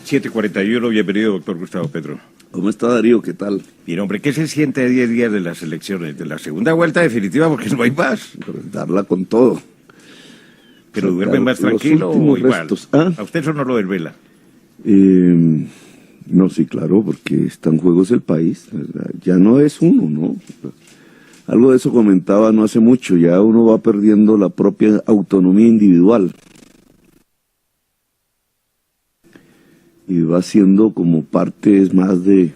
7:41, bienvenido, doctor Gustavo Petro. ¿Cómo está, Darío? ¿Qué tal? Bien, hombre, ¿qué se siente a 10 días de las elecciones? De la segunda vuelta definitiva, porque no hay más. Darla con todo. ¿Pero duerme más tranquilo o igual? ¿A usted eso no lo desvela? No, sí, claro, porque está en juego el país. Ya no es uno, ¿no? Algo de eso comentaba no hace mucho. Ya uno va perdiendo la propia autonomía individual. Y va siendo como partes más de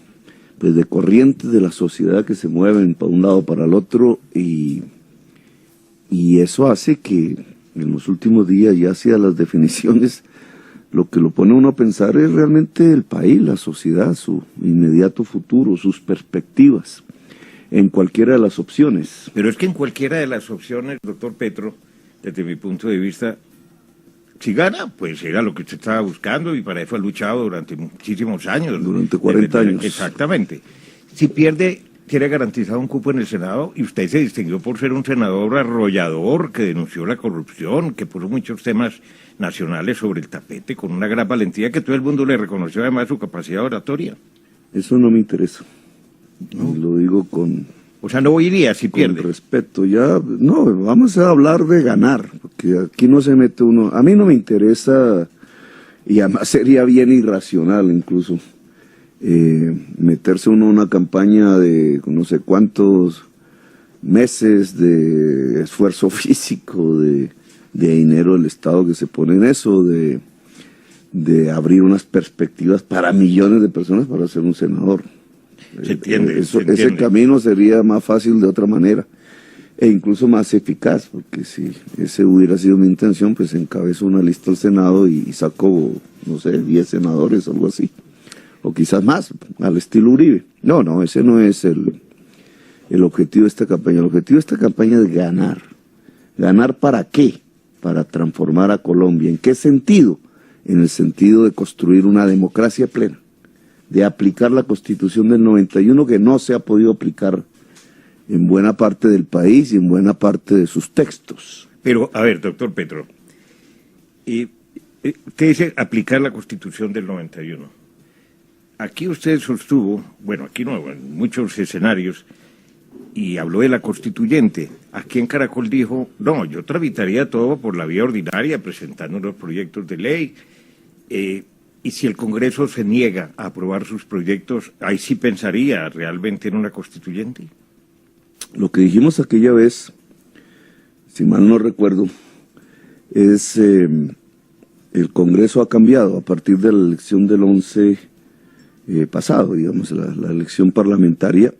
corrientes de la sociedad que se mueven para un lado para el otro, y eso hace que en los últimos días, ya hacia las definiciones, lo que lo pone uno a pensar es realmente el país, la sociedad, su inmediato futuro, sus perspectivas, en cualquiera de las opciones. Pero es que en cualquiera de las opciones, doctor Petro, desde mi punto de vista, si gana, pues era lo que usted estaba buscando y para eso ha luchado durante muchísimos años. Durante 40 años. Exactamente. Si pierde, tiene garantizado un cupo en el Senado, y usted se distinguió por ser un senador arrollador que denunció la corrupción, que puso muchos temas nacionales sobre el tapete con una gran valentía que todo el mundo le reconoció, además su capacidad oratoria. Eso no me interesa. No. Lo digo con... O sea, no iría si pierde. Con respeto, ya, no, vamos a hablar de ganar, porque aquí no se mete uno, a mí no me interesa, y además sería bien irracional incluso, meterse uno en una campaña de no sé cuántos meses de esfuerzo físico, de dinero del Estado que se pone en eso, de abrir unas perspectivas para millones de personas para ser un senador. Se entiende, ese camino sería más fácil de otra manera e incluso más eficaz, porque si ese hubiera sido mi intención, pues encabezo una lista al Senado y saco, no sé, 10 senadores, algo así, o quizás más, al estilo Uribe. No, ese no es el objetivo de esta campaña. El objetivo de esta campaña es ganar. ¿Ganar para qué? Para transformar a Colombia. ¿En qué sentido? En el sentido de construir una democracia plena, de aplicar la Constitución del 91, que no se ha podido aplicar en buena parte del país y en buena parte de sus textos. Pero, a ver, doctor Petro, usted dice aplicar la Constitución del 91. Aquí usted sostuvo, bueno, aquí no, en muchos escenarios, y habló de la constituyente. Aquí en Caracol dijo, no, yo tramitaría todo por la vía ordinaria, presentando unos proyectos de ley, y si el Congreso se niega a aprobar sus proyectos, ahí sí pensaría realmente en una constituyente. Lo que dijimos aquella vez, si mal no recuerdo, es el Congreso ha cambiado a partir de la elección del 11 pasado, digamos, la elección parlamentaria,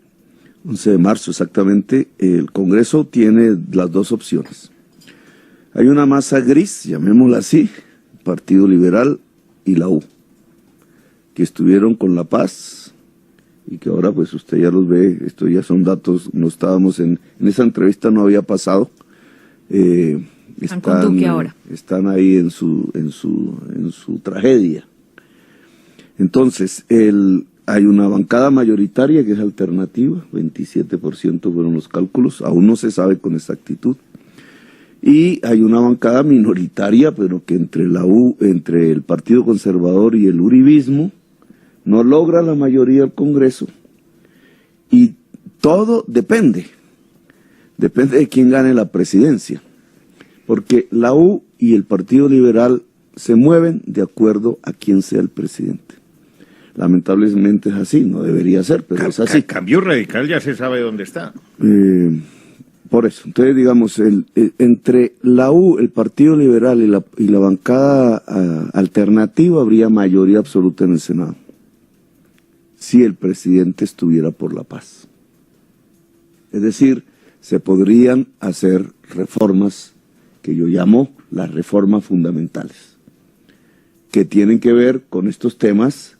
11 de marzo exactamente. El Congreso tiene las dos opciones. Hay una masa gris, llamémosla así, Partido Liberal y la U, que estuvieron con La Paz y que ahora pues usted ya los ve, esto ya son datos, no estábamos en esa entrevista, no había pasado, están ahí en su tragedia. Entonces, hay una bancada mayoritaria que es alternativa, 27% fueron los cálculos, aún no se sabe con exactitud. Y hay una bancada minoritaria, pero que entre el Partido Conservador y el uribismo, no logra la mayoría del Congreso. Y todo depende de quién gane la presidencia. Porque la U y el Partido Liberal se mueven de acuerdo a quién sea el presidente. Lamentablemente es así, no debería ser, pero es así. Cambio radical ya se sabe dónde está. Por eso, entonces digamos, entre la U, el Partido Liberal y la bancada alternativa habría mayoría absoluta en el Senado, si el presidente estuviera por la paz. Es decir, se podrían hacer reformas que yo llamo las reformas fundamentales, que tienen que ver con estos temas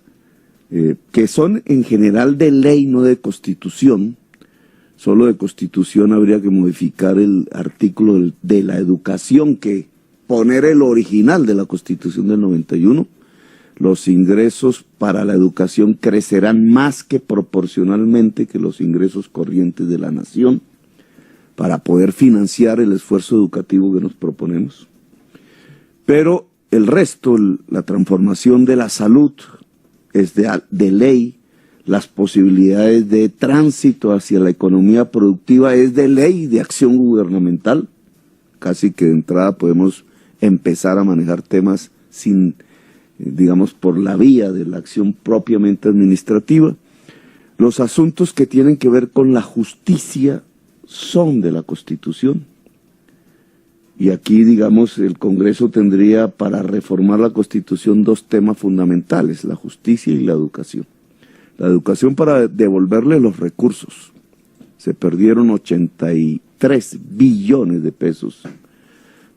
que son en general de ley, no de constitución. Solo de Constitución habría que modificar el artículo de la educación, que poner el original de la Constitución del 91, los ingresos para la educación crecerán más que proporcionalmente que los ingresos corrientes de la nación para poder financiar el esfuerzo educativo que nos proponemos. Pero el resto, la transformación de la salud, es de ley, las posibilidades de tránsito hacia la economía productiva es de ley de acción gubernamental. Casi que de entrada podemos empezar a manejar temas sin, digamos, por la vía de la acción propiamente administrativa. Los asuntos que tienen que ver con la justicia son de la Constitución. Y aquí, digamos, el Congreso tendría para reformar la Constitución dos temas fundamentales, la justicia y la educación. La educación para devolverle los recursos. Se perdieron 83 billones de pesos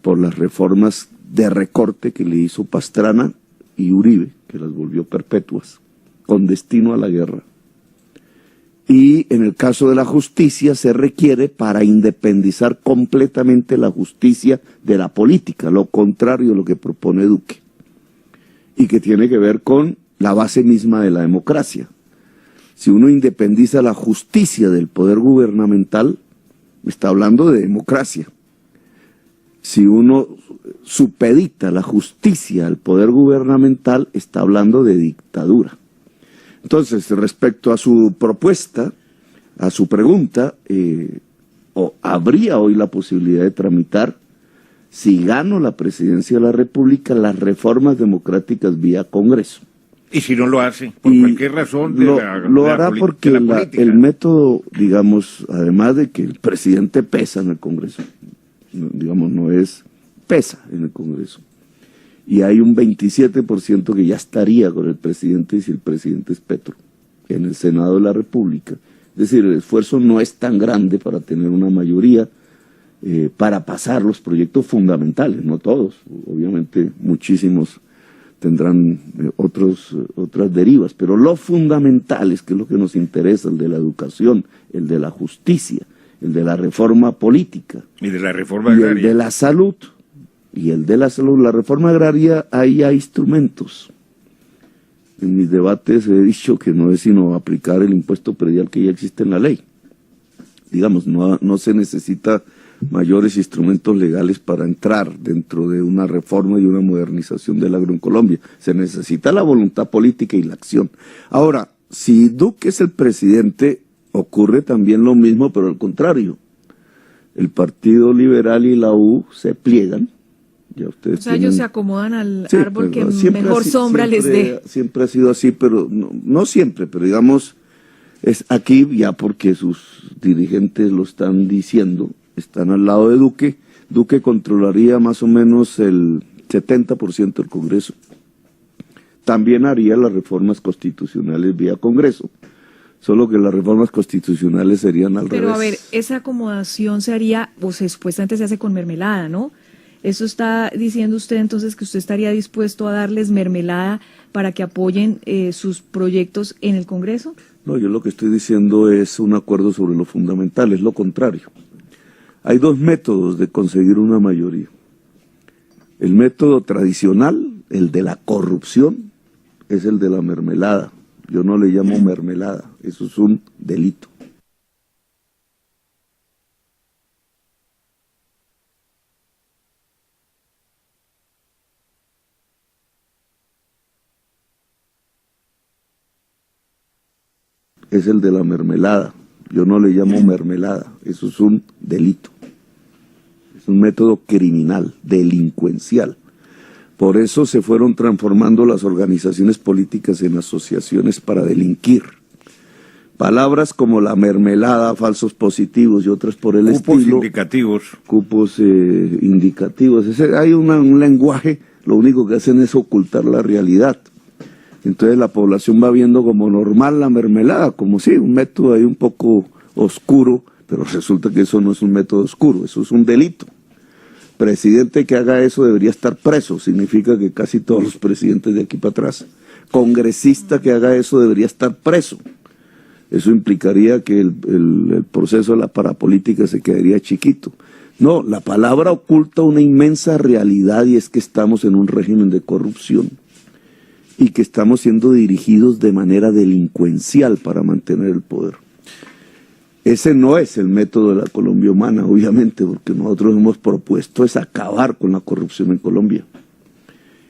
por las reformas de recorte que le hizo Pastrana y Uribe, que las volvió perpetuas, con destino a la guerra. Y en el caso de la justicia se requiere para independizar completamente la justicia de la política, lo contrario a lo que propone Duque, y que tiene que ver con la base misma de la democracia. Si uno independiza la justicia del poder gubernamental, está hablando de democracia. Si uno supedita la justicia al poder gubernamental, está hablando de dictadura. Entonces, respecto a su propuesta, a su pregunta, habría hoy la posibilidad de tramitar, si gano la presidencia de la República, las reformas democráticas vía Congreso. ¿Y si no lo hace? ¿Por cualquier razón? Lo hará porque el método, digamos, además de que el presidente pesa en el Congreso, digamos, pesa en el Congreso. Y hay un 27% que ya estaría con el presidente si el presidente es Petro, en el Senado de la República. Es decir, el esfuerzo no es tan grande para tener una mayoría para pasar los proyectos fundamentales, no todos, obviamente muchísimos tendrán otras derivas, pero los fundamentales, que es lo que nos interesa, el de la educación, el de la justicia, el de la reforma política, y de la reforma agraria, y el de la salud, la reforma agraria, ahí hay instrumentos. En mis debates he dicho que no es sino aplicar el impuesto predial que ya existe en la ley. Digamos, no se necesita mayores instrumentos legales para entrar dentro de una reforma y una modernización del agro en Colombia. Se necesita la voluntad política y la acción. Ahora, si Duque es el presidente, ocurre también lo mismo, pero al contrario. El Partido Liberal y la U se pliegan. Ya ustedes ellos se acomodan al árbol que mejor sombra les dé. Siempre ha sido así, pero no siempre, pero digamos, es aquí ya porque sus dirigentes lo están diciendo. Están al lado de Duque. Duque controlaría más o menos el 70% del Congreso. También haría las reformas constitucionales vía Congreso. Solo que las reformas constitucionales serían al revés. Pero a ver, esa acomodación se haría, o supuestamente se hace con mermelada, ¿no? ¿Eso está diciendo usted entonces que usted estaría dispuesto a darles mermelada para que apoyen sus proyectos en el Congreso? No, yo lo que estoy diciendo es un acuerdo sobre lo fundamental, es lo contrario. Hay dos métodos de conseguir una mayoría. El método tradicional, el de la corrupción, es el de la mermelada. Yo no le llamo mermelada, eso es un delito. Es el de la mermelada. Yo no le llamo mermelada, eso es un delito. Es un método criminal, delincuencial. Por eso se fueron transformando las organizaciones políticas en asociaciones para delinquir. Palabras como la mermelada, falsos positivos y otras por el estilo. Cupos indicativos. Cupos indicativos. Hay un lenguaje, lo único que hacen es ocultar la realidad. Entonces la población va viendo como normal la mermelada, como sí, un método ahí un poco oscuro, pero resulta que eso no es un método oscuro, eso es un delito. Presidente que haga eso debería estar preso, significa que casi todos los presidentes de aquí para atrás. Congresista que haga eso debería estar preso. Eso implicaría que el proceso de la parapolítica se quedaría chiquito. No, la palabra oculta una inmensa realidad y es que estamos en un régimen de corrupción y que estamos siendo dirigidos de manera delincuencial para mantener el poder. Ese no es el método de la Colombia humana, obviamente, porque nosotros hemos propuesto es acabar con la corrupción en Colombia.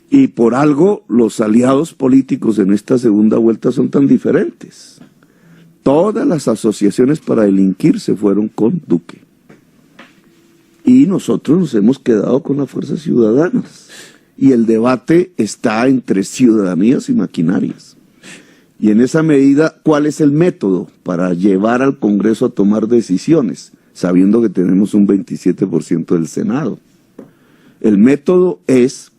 Y por algo los aliados políticos en esta segunda vuelta son tan diferentes. Todas las asociaciones para delinquir se fueron con Duque. Y nosotros nos hemos quedado con las fuerzas ciudadanas. Y el debate está entre ciudadanías y maquinarias. Y en esa medida, ¿cuál es el método para llevar al Congreso a tomar decisiones, sabiendo que tenemos un 27% del Senado? El método es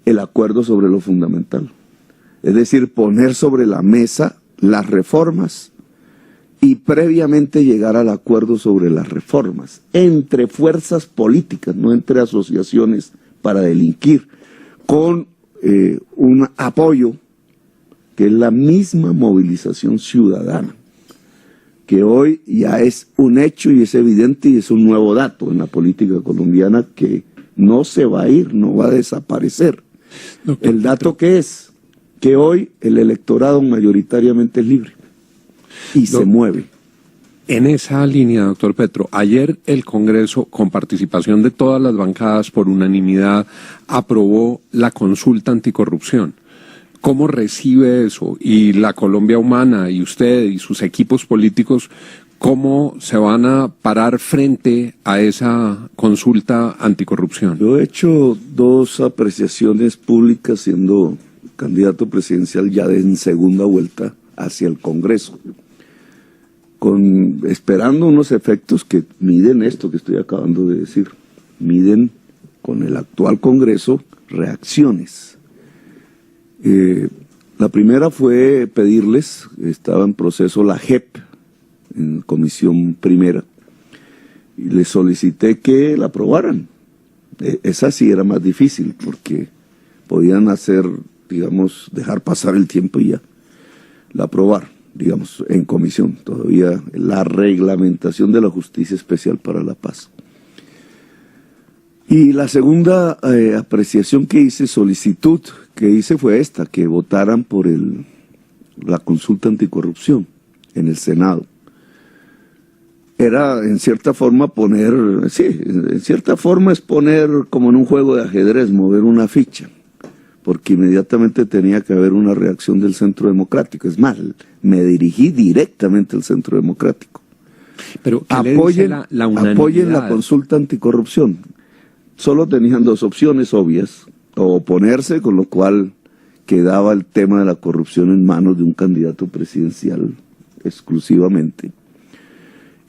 el acuerdo sobre lo fundamental. Es decir, poner sobre la mesa las reformas y previamente llegar al acuerdo sobre las reformas entre fuerzas políticas, no entre asociaciones para delinquir, con un apoyo que es la misma movilización ciudadana, que hoy ya es un hecho y es evidente y es un nuevo dato en la política colombiana que no se va a ir, no va a desaparecer. El dato que es que hoy el electorado mayoritariamente es libre y se mueve. En esa línea, doctor Petro, ayer el Congreso, con participación de todas las bancadas por unanimidad, aprobó la consulta anticorrupción. ¿Cómo recibe eso? Y la Colombia Humana y usted y sus equipos políticos, ¿cómo se van a parar frente a esa consulta anticorrupción? Yo he hecho dos apreciaciones públicas siendo candidato presidencial ya en segunda vuelta hacia el Congreso, esperando unos efectos que miden esto que estoy acabando de decir, miden con el actual Congreso reacciones. La primera fue pedirles, estaba en proceso la JEP, en comisión primera, y les solicité que la aprobaran. Esa sí era más difícil, porque podían hacer, digamos, dejar pasar el tiempo y ya la aprobar, digamos, en comisión, todavía la reglamentación de la Justicia Especial para la Paz. Y la segunda apreciación que hice, solicitud que hice fue esta, que votaran por la consulta anticorrupción en el Senado. Era en cierta forma en cierta forma es poner como en un juego de ajedrez, mover una ficha, porque inmediatamente tenía que haber una reacción del Centro Democrático. Es más, me dirigí directamente al Centro Democrático. Pero apoyen la consulta anticorrupción. Solo tenían dos opciones obvias: o oponerse, con lo cual quedaba el tema de la corrupción en manos de un candidato presidencial exclusivamente,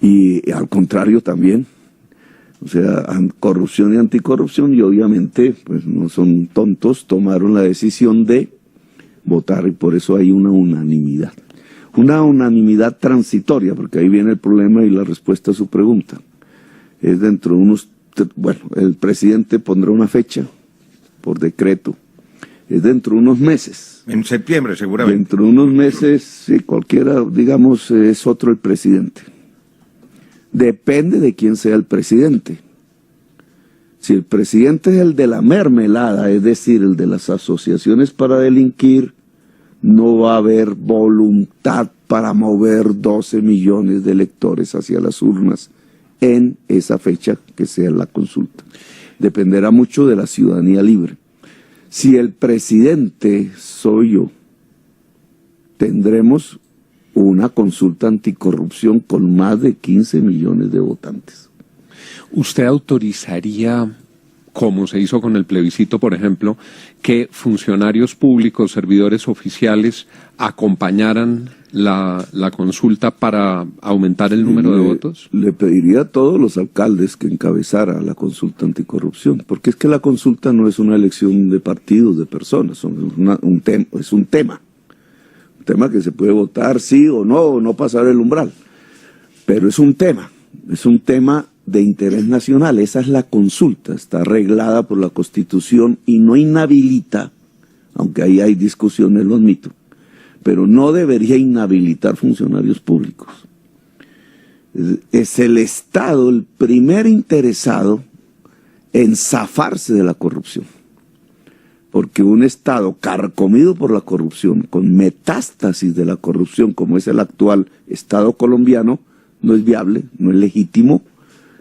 y al contrario también, o sea, corrupción y anticorrupción, y obviamente pues no son tontos, tomaron la decisión de votar, y por eso hay una unanimidad transitoria, porque ahí viene el problema y la respuesta a su pregunta. Es dentro de el presidente pondrá una fecha por decreto, es dentro de unos meses. En septiembre seguramente. Dentro de unos meses, sí, cualquiera, digamos, es otro el presidente. Depende de quién sea el presidente. Si el presidente es el de la mermelada, es decir, el de las asociaciones para delinquir, no va a haber voluntad para mover 12 millones de electores hacia las urnas en esa fecha que sea la consulta. Dependerá mucho de la ciudadanía libre. Si el presidente soy yo, tendremos una consulta anticorrupción con más de 15 millones de votantes. ¿Usted autorizaría, como se hizo con el plebiscito, por ejemplo, que funcionarios públicos, servidores oficiales, acompañaran la consulta para aumentar el número de votos? Le pediría a todos los alcaldes que encabezara la consulta anticorrupción, porque es que la consulta no es una elección de partidos, de personas, es un tema que se puede votar sí o no pasar el umbral, pero es un tema de interés nacional. Esa es la consulta, está arreglada por la Constitución y no inhabilita, aunque ahí hay discusiones, los mitos, pero no debería inhabilitar funcionarios públicos. Es el Estado el primer interesado en zafarse de la corrupción, porque un Estado carcomido por la corrupción, con metástasis de la corrupción, como es el actual Estado colombiano, no es viable, no es legítimo,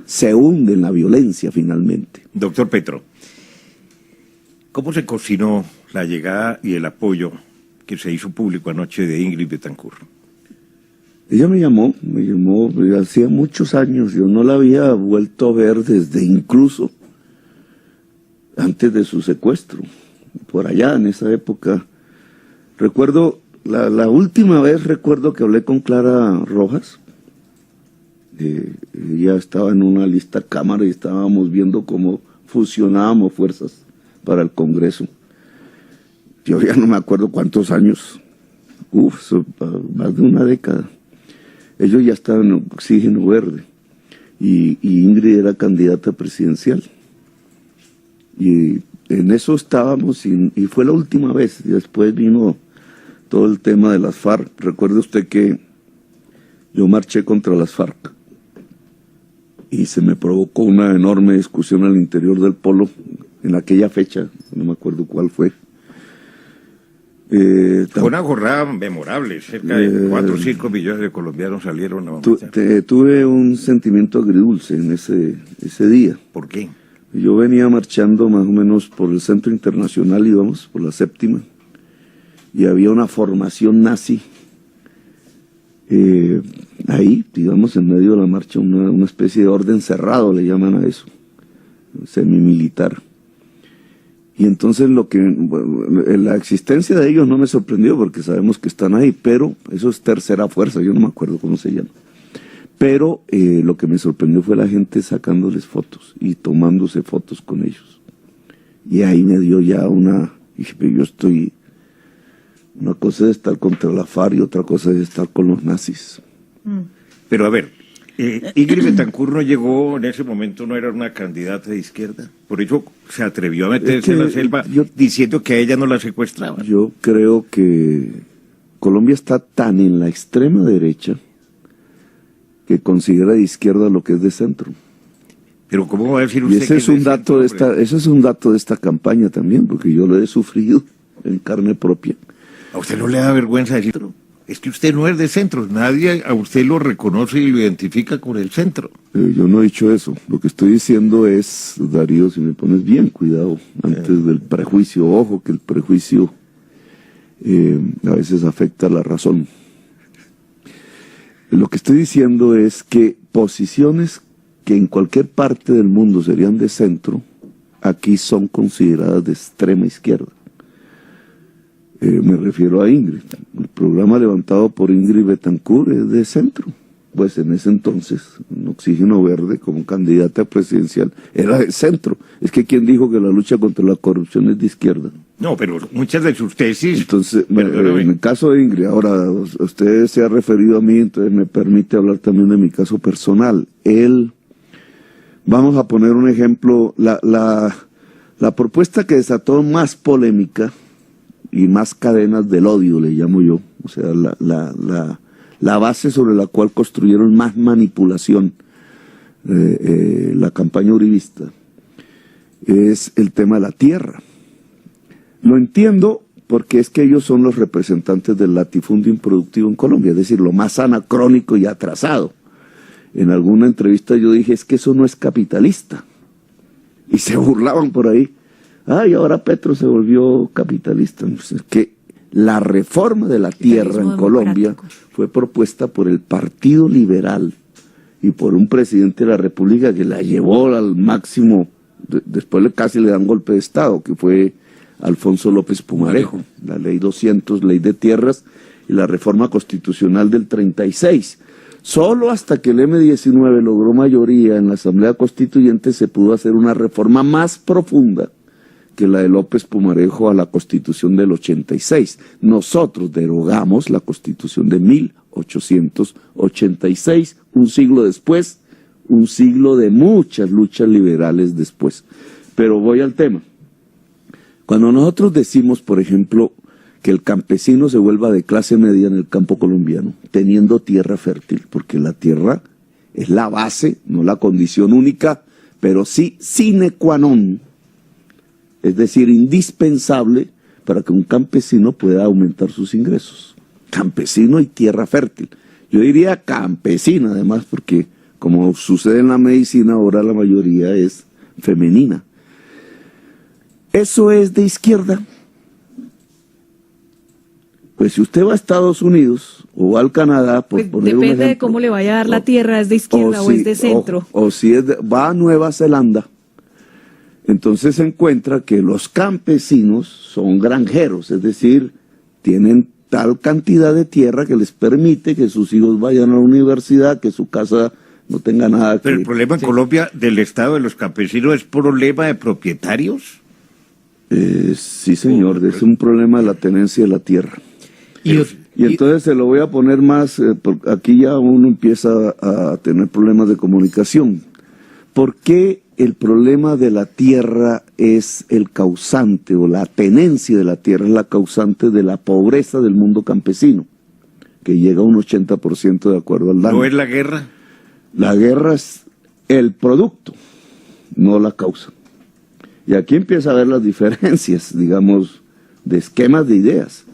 se hunde en la violencia finalmente. Doctor Petro, ¿Cómo se cocinó la llegada y el apoyo que se hizo público anoche de Ingrid Betancourt? Ella me llamó, hacía muchos años, yo no la había vuelto a ver desde incluso antes de su secuestro, por allá en esa época. Recuerdo, la última vez recuerdo que hablé con Clara Rojas. Ella estaba en una lista cámara y estábamos viendo cómo fusionábamos fuerzas para el Congreso. Yo ya no me acuerdo cuántos años, más de una década. Ellos ya estaban en Oxígeno Verde y Ingrid era candidata presidencial. Y en eso estábamos y fue la última vez. Y después vino todo el tema de las FARC. Recuerde usted que yo marché contra las FARC y se me provocó una enorme discusión al interior del Polo en aquella fecha, no me acuerdo cuál fue. Fue una jornada memorable, cerca de 4 o 5 millones de colombianos salieron a marchar. Tuve un sentimiento agridulce en ese día. ¿Por qué? Yo venía marchando más o menos por el Centro Internacional, íbamos por la 7ª, y había una formación nazi ahí, digamos, en medio de la marcha, una especie de orden cerrado, le llaman a eso, semimilitar. Y entonces la existencia de ellos no me sorprendió porque sabemos que están ahí, pero eso es tercera fuerza, yo no me acuerdo cómo se llama. Pero lo que me sorprendió fue la gente sacándoles fotos y tomándose fotos con ellos. Y ahí me dio ya dije, una cosa es estar contra la FARC y otra cosa es estar con los nazis. Pero a ver, Ingrid Betancourt no llegó en ese momento, no era una candidata de izquierda. Por eso se atrevió a meterse en la selva diciendo que a ella no la secuestraban. Yo creo que Colombia está tan en la extrema derecha que considera de izquierda lo que es de centro. Pero ¿cómo va a decir usted ese es un dato ese es un dato de esta campaña también, porque yo lo he sufrido en carne propia. ¿A usted no le da vergüenza decirlo? Es que usted no es de centro, nadie a usted lo reconoce y lo identifica con el centro. Yo no he dicho eso, lo que estoy diciendo es, Darío, si me pones bien cuidado, antes del prejuicio, ojo que el prejuicio a veces afecta la razón. Lo que estoy diciendo es que posiciones que en cualquier parte del mundo serían de centro, aquí son consideradas de extrema izquierda. Me refiero a Ingrid. El programa levantado por Ingrid Betancourt es de centro. Pues en ese entonces, en Oxígeno Verde, como candidata presidencial, era de centro. Es que ¿quién dijo que la lucha contra la corrupción es de izquierda? No, pero muchas de sus tesis... Entonces, en el caso de Ingrid, ahora usted se ha referido a mí, entonces me permite hablar también de mi caso personal. Vamos a poner un ejemplo, la propuesta que desató más polémica y más cadenas del odio, le llamo yo, o sea, la base sobre la cual construyeron más manipulación la campaña uribista, es el tema de la tierra. Lo entiendo porque es que ellos son los representantes del latifundio improductivo en Colombia, es decir, lo más anacrónico y atrasado. En alguna entrevista yo dije, es que eso no es capitalista. Y se burlaban por ahí. Ay, ahora Petro se volvió capitalista. Es que la reforma de la tierra en Colombia fue propuesta por el Partido Liberal y por un presidente de la República que la llevó al máximo, después casi le dan golpe de Estado, que fue Alfonso López Pumarejo, la ley 200, ley de tierras, y la reforma constitucional del 36. Solo hasta que el M-19 logró mayoría en la Asamblea Constituyente se pudo hacer una reforma más profunda que la de López Pumarejo a la Constitución del 86. Nosotros derogamos la Constitución de 1886, un siglo después, un siglo de muchas luchas liberales después. Pero voy al tema. Cuando nosotros decimos, por ejemplo, que el campesino se vuelva de clase media en el campo colombiano, teniendo tierra fértil, porque la tierra es la base, no la condición única, pero sí sine qua non, es decir, indispensable para que un campesino pueda aumentar sus ingresos. Campesino y tierra fértil. Yo diría campesina, además, porque como sucede en la medicina, ahora la mayoría es femenina. ¿Eso es de izquierda? Pues si usted va a Estados Unidos o va al Canadá, por Pues poner un depende de ejemplo, cómo le vaya a dar la tierra, ¿es de izquierda o es de centro? O si va a Nueva Zelanda, entonces se encuentra que los campesinos son granjeros, es decir, tienen tal cantidad de tierra que les permite que sus hijos vayan a la universidad, que su casa no tenga nada que... Pero el problema en Colombia del estado de los campesinos es problema de propietarios. Sí, señor, es un problema de la tenencia de la tierra. Y entonces se lo voy a poner más, porque aquí ya uno empieza a tener problemas de comunicación. ¿Por qué el problema de la tierra es el causante, o la tenencia de la tierra es la causante de la pobreza del mundo campesino, que llega a un 80% de acuerdo al DANE? ¿No es la guerra? La guerra es el producto, no la causa. Y aquí empieza a ver las diferencias, digamos, de esquemas de ideas.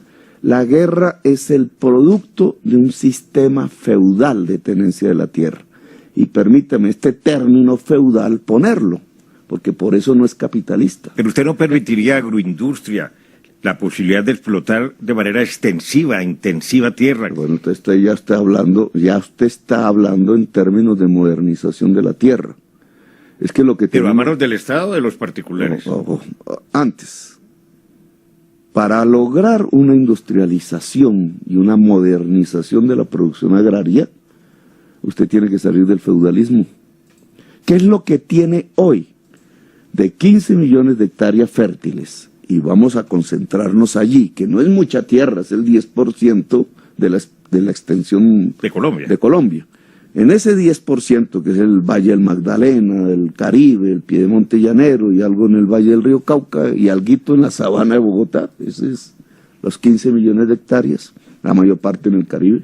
La guerra es el producto de un sistema feudal de tenencia de la tierra. Y permítame este término feudal ponerlo, porque por eso no es capitalista. Pero usted no permitiría agroindustria, la posibilidad de explotar de manera extensiva, intensiva tierra. Bueno, entonces usted ya está hablando en términos de modernización de la tierra. Es que lo que Pero a manos del Estado o de los particulares. Antes. Para lograr una industrialización y una modernización de la producción agraria, usted tiene que salir del feudalismo. ¿Qué es lo que tiene hoy? De 15 millones de hectáreas fértiles, y vamos a concentrarnos allí, que no es mucha tierra, es el 10% de la extensión de Colombia. En ese 10%, que es el Valle del Magdalena, el Caribe, el Piedemonte Llanero y algo en el Valle del Río Cauca y alguito en la sabana de Bogotá, ese es los 15 millones de hectáreas, la mayor parte en el Caribe.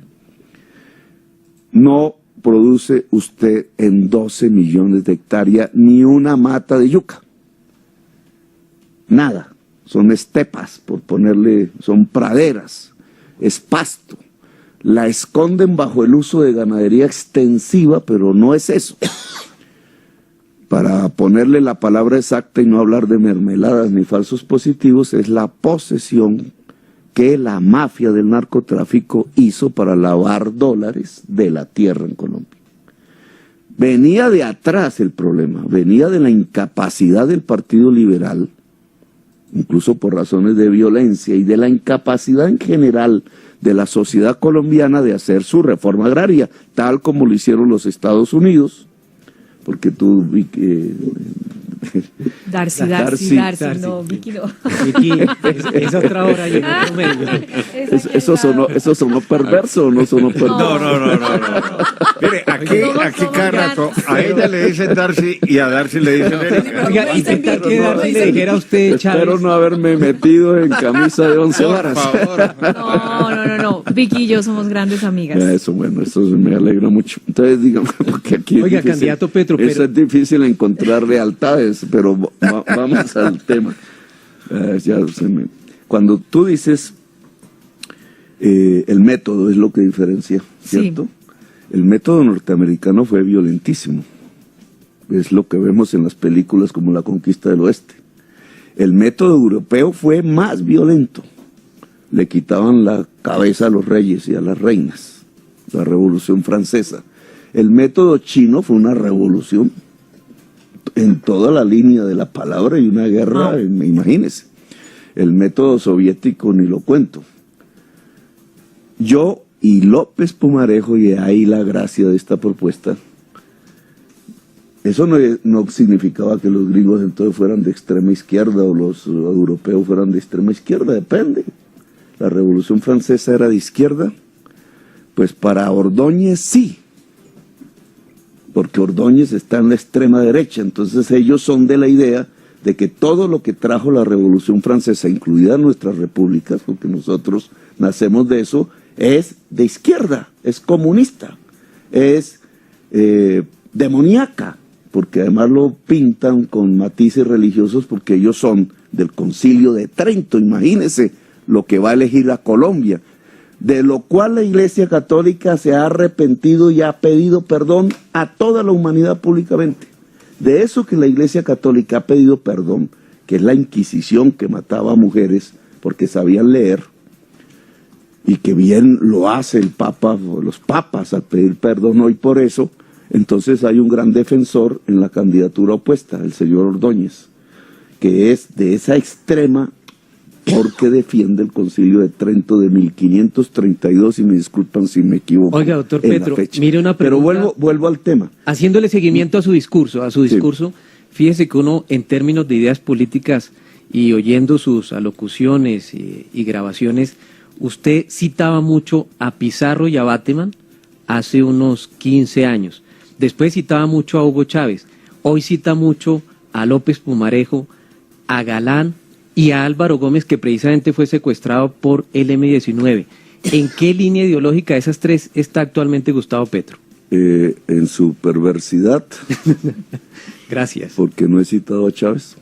No produce usted en 12 millones de hectáreas ni una mata de yuca. Nada. Son estepas, por ponerle, son praderas, es pasto. La esconden bajo el uso de ganadería extensiva, pero no es eso. Para ponerle la palabra exacta y no hablar de mermeladas ni falsos positivos, es la posesión que la mafia del narcotráfico hizo para lavar dólares de la tierra en Colombia. Venía de atrás el problema, venía de la incapacidad del Partido Liberal, incluso por razones de violencia, y de la incapacidad en general de la sociedad colombiana de hacer su reforma agraria, tal como lo hicieron los Estados Unidos, porque tú, Darcy, no, Vicky no. Vicky, es otra hora y en otro medio. ¿Eso sonó perverso o no sonó perverso? No. Mire, aquí cada rato a ella le dicen Darcy y a Darcy le dicen Erika. Oiga, ¿y qué tal que Darcy le dijera a usted, Chávez? Espero no haberme metido en camisa de 11 varas. No. Vicky y yo somos grandes amigas. Eso me alegra mucho. Entonces, dígame, porque aquí oiga, candidato Petro, eso es difícil encontrar lealtades, pero vamos al tema. Cuando tú dices el método es lo que diferencia, ¿cierto? Sí. El método norteamericano fue violentísimo. Es lo que vemos en las películas como La Conquista del Oeste. El método europeo fue más violento. Le quitaban la cabeza a los reyes y a las reinas. La Revolución Francesa. El método chino fue una revolución en toda la línea de la palabra y una guerra, imagínese. El método soviético ni lo cuento. Yo y López Pumarejo, y ahí la gracia de esta propuesta, eso no significaba que los gringos entonces fueran de extrema izquierda o los europeos fueran de extrema izquierda, depende. La Revolución Francesa era de izquierda, pues para Ordóñez sí, porque Ordóñez está en la extrema derecha, entonces ellos son de la idea de que todo lo que trajo la Revolución Francesa, incluidas nuestras repúblicas, porque nosotros nacemos de eso, es de izquierda, es comunista, es demoníaca, porque además lo pintan con matices religiosos porque ellos son del Concilio de Trento, imagínense lo que va a elegir a Colombia, de lo cual la Iglesia Católica se ha arrepentido y ha pedido perdón a toda la humanidad públicamente. De eso que la Iglesia Católica ha pedido perdón que es la Inquisición que mataba a mujeres porque sabían leer, y que bien lo hace el Papa, o los papas al pedir perdón hoy por eso, entonces hay un gran defensor en la candidatura opuesta, el señor Ordóñez, que es de esa extrema porque defiende el Concilio de Trento de 1532, y me disculpan si me equivoco. Oiga, doctor Petro, mire una pregunta. pregunta. Pero vuelvo al tema. Haciéndole seguimiento a su discurso, Sí. fíjese que uno, en términos de ideas políticas y oyendo sus alocuciones y grabaciones, usted citaba mucho a Pizarro y a Bateman hace unos 15 años. Después citaba mucho a Hugo Chávez. Hoy cita mucho a López Pumarejo, a Galán y a Álvaro Gómez, que precisamente fue secuestrado por el M-19. ¿En qué línea ideológica de esas tres está actualmente Gustavo Petro? En su perversidad, Gracias. porque no he citado a Chávez.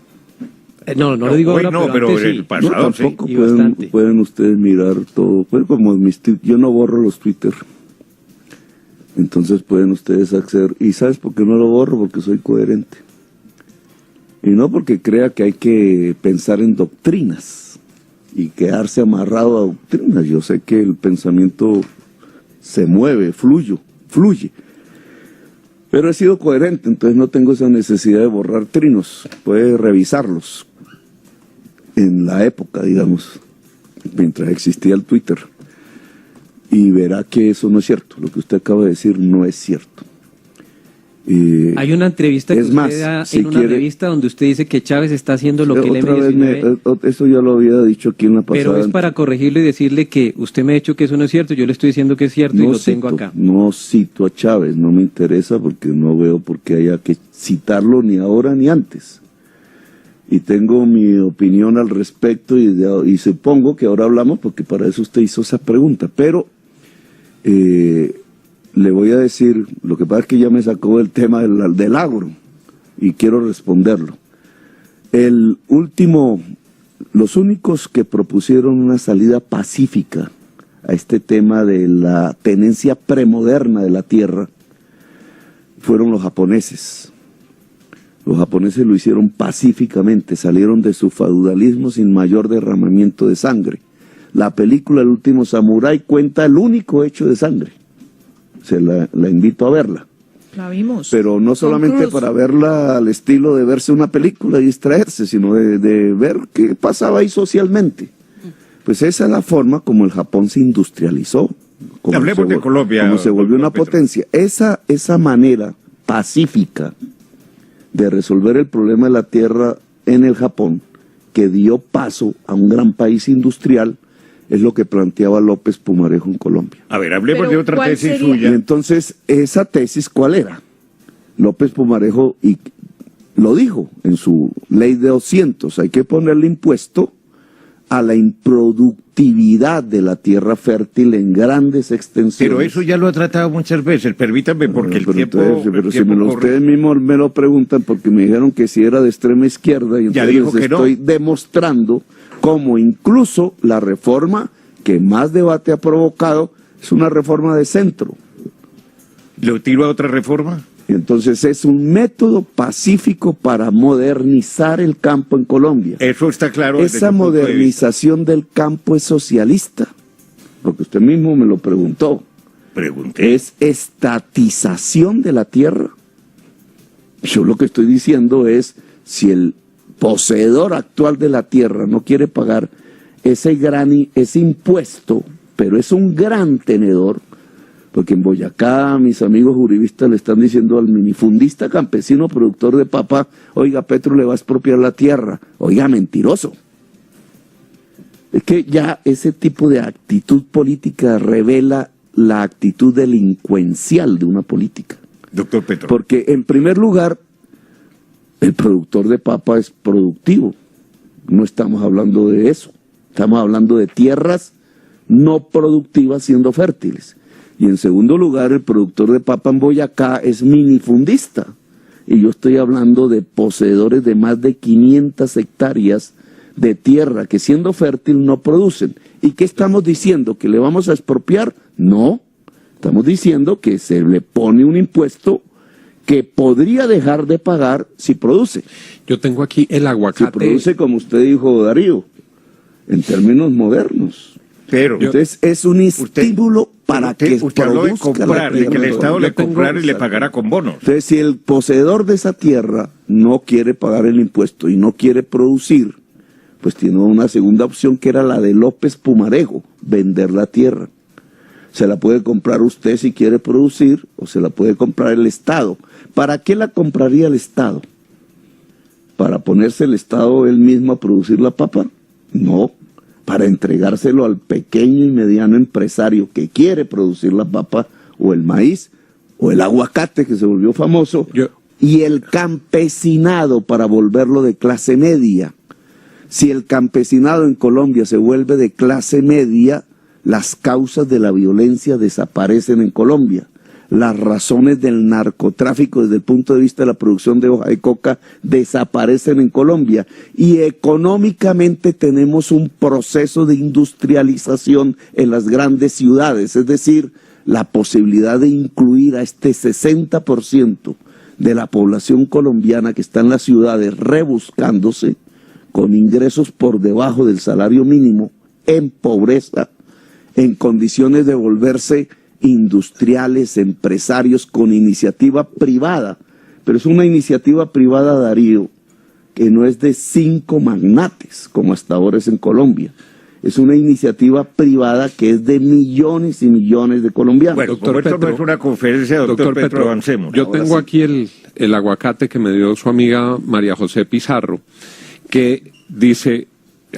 No lo digo hoy ahora, no, pero antes en sí. el pasado No, tampoco sí. Y bastante. pueden ustedes mirar todo. Pues como yo no borro los Twitter. Entonces pueden ustedes acceder. ¿Y sabes por qué no lo borro? Porque soy coherente. Y no porque crea que hay que pensar en doctrinas y quedarse amarrado a doctrinas. Yo sé que el pensamiento se mueve, fluye. Pero he sido coherente, entonces no tengo esa necesidad de borrar trinos. Puede revisarlos en la época, digamos, mientras existía el Twitter, y verá que eso no es cierto. Lo que usted acaba de decir no es cierto. Hay una entrevista que es usted más, da si en una quiere, revista donde usted dice que Chávez está haciendo lo que el otra vez M-19... eso ya lo había dicho aquí en la pasada. Pero es para corregirle y decirle que usted me ha dicho que eso no es cierto, yo le estoy diciendo que es cierto y lo tengo acá. No cito a Chávez, no me interesa porque no veo por qué haya que citarlo ni ahora ni antes. Y tengo mi opinión al respecto y supongo que ahora hablamos porque para eso usted hizo esa pregunta. Pero le voy a decir, lo que pasa es que ya me sacó del tema del agro y quiero responderlo. Los únicos que propusieron una salida pacífica a este tema de la tenencia premoderna de la tierra fueron los japoneses. Los japoneses lo hicieron pacíficamente, salieron de su feudalismo sin mayor derramamiento de sangre. La película El último samurái cuenta el único hecho de sangre. La invito a verla. La vimos. Pero no solamente Cruise. para verla al estilo de verse una película y distraerse, sino de ver qué pasaba ahí socialmente. Pues esa es la forma como el Japón se industrializó. Hablemos de Colombia. Como se volvió una Petro. potencia. Esa manera pacífica de resolver el problema de la tierra en el Japón, que dio paso a un gran país industrial, es lo que planteaba López Pumarejo en Colombia. A ver, hablemos Pero, de otra ¿cuál tesis sería? Y suya. entonces, esa tesis, ¿cuál era? López Pumarejo y lo dijo en su ley de 200, hay que ponerle impuesto a la improductividad de la tierra fértil en grandes extensiones. Pero eso ya lo ha tratado muchas veces, permítanme, porque el Pero tiempo... entonces, el pero si tiempo corre. ustedes mismos me lo preguntan, porque me dijeron que si era de extrema izquierda, y Ya entonces dijo que no. estoy demostrando cómo incluso la reforma que más debate ha provocado es una reforma de centro. ¿Lo tiro a otra reforma? Y entonces es un método pacífico para modernizar el campo en Colombia. Eso está claro. desde Esa su punto de vista. modernización del campo es socialista, porque usted mismo me lo preguntó. Pregunté. ¿Es estatización de la tierra? Yo lo que estoy diciendo es, si el poseedor actual de la tierra no quiere pagar ese impuesto, pero es un gran tenedor, porque en Boyacá mis amigos uribistas le están diciendo al minifundista campesino productor de papa, oiga, Petro le va a expropiar la tierra. Oiga, mentiroso. Es que ya ese tipo de actitud política revela la actitud delincuencial de una política. Doctor Petro. Porque en primer lugar, el productor de papa es productivo. No estamos hablando de eso. Estamos hablando de tierras no productivas siendo fértiles. Y en segundo lugar, el productor de papa en Boyacá es minifundista. Y yo estoy hablando de poseedores de más de 500 hectáreas de tierra que siendo fértil no producen. ¿Y qué estamos diciendo? ¿Que le vamos a expropiar? No. Estamos diciendo que se le pone un impuesto que podría dejar de pagar si produce. Yo tengo aquí el Si aguacate. produce, como usted dijo, Darío, en términos modernos. Pero Entonces es un estímulo para que usted habló de produzca comprar, la de que el tierra. Estado Yo le tengo- comprara y le pagara con bonos. Entonces, si el poseedor de esa tierra no quiere pagar el impuesto y no quiere producir, pues tiene una segunda opción que era la de López Pumarejo, vender la tierra. Se la puede comprar usted si quiere producir o se la puede comprar el Estado. ¿Para qué la compraría el Estado? ¿Para ponerse el Estado él mismo a producir la papa? No, para entregárselo al pequeño y mediano empresario que quiere producir la papa o el maíz o el aguacate que se volvió famoso y el campesinado para volverlo de clase media. Si el campesinado en Colombia se vuelve de clase media, las causas de la violencia desaparecen en Colombia. Las razones del narcotráfico desde el punto de vista de la producción de hoja de coca desaparecen en Colombia. Y económicamente tenemos un proceso de industrialización en las grandes ciudades, es decir, la posibilidad de incluir a este 60% de la población colombiana que está en las ciudades rebuscándose con ingresos por debajo del salario mínimo, en pobreza, en condiciones de volverse industriales, empresarios con iniciativa privada, pero es una iniciativa privada, Darío, que no es de 5 magnates, como hasta ahora es en Colombia. Es una iniciativa privada que es de millones y millones de colombianos. Bueno, Doctor como esto Petro, no es una conferencia, doctor Petro, avancemos. Yo Ahora tengo sí. aquí el aguacate que me dio su amiga María José Pizarro, que dice,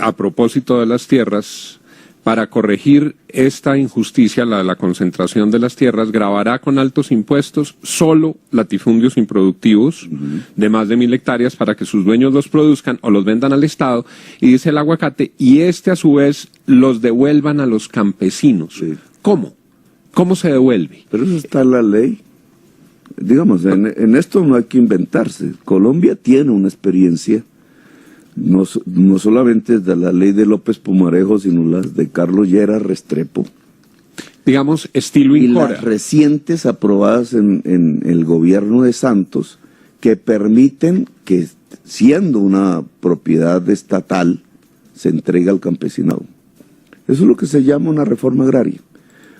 a propósito de las tierras, para corregir esta injusticia, la de la concentración de las tierras, gravará con altos impuestos solo latifundios improductivos de más de 1.000 hectáreas para que sus dueños los produzcan o los vendan al Estado, y dice el aguacate, y a su vez los devuelvan a los campesinos. Sí. ¿Cómo? ¿Cómo se devuelve? Pero eso está en la ley. Digamos, en esto no hay que inventarse. Colombia tiene una experiencia, no solamente de la ley de López Pumarejo, sino las de Carlos Lleras Restrepo. Digamos, estilo Y Incora. las recientes aprobadas en el gobierno de Santos, que permiten que, siendo una propiedad estatal, se entregue al campesinado. Eso es lo que se llama una reforma agraria.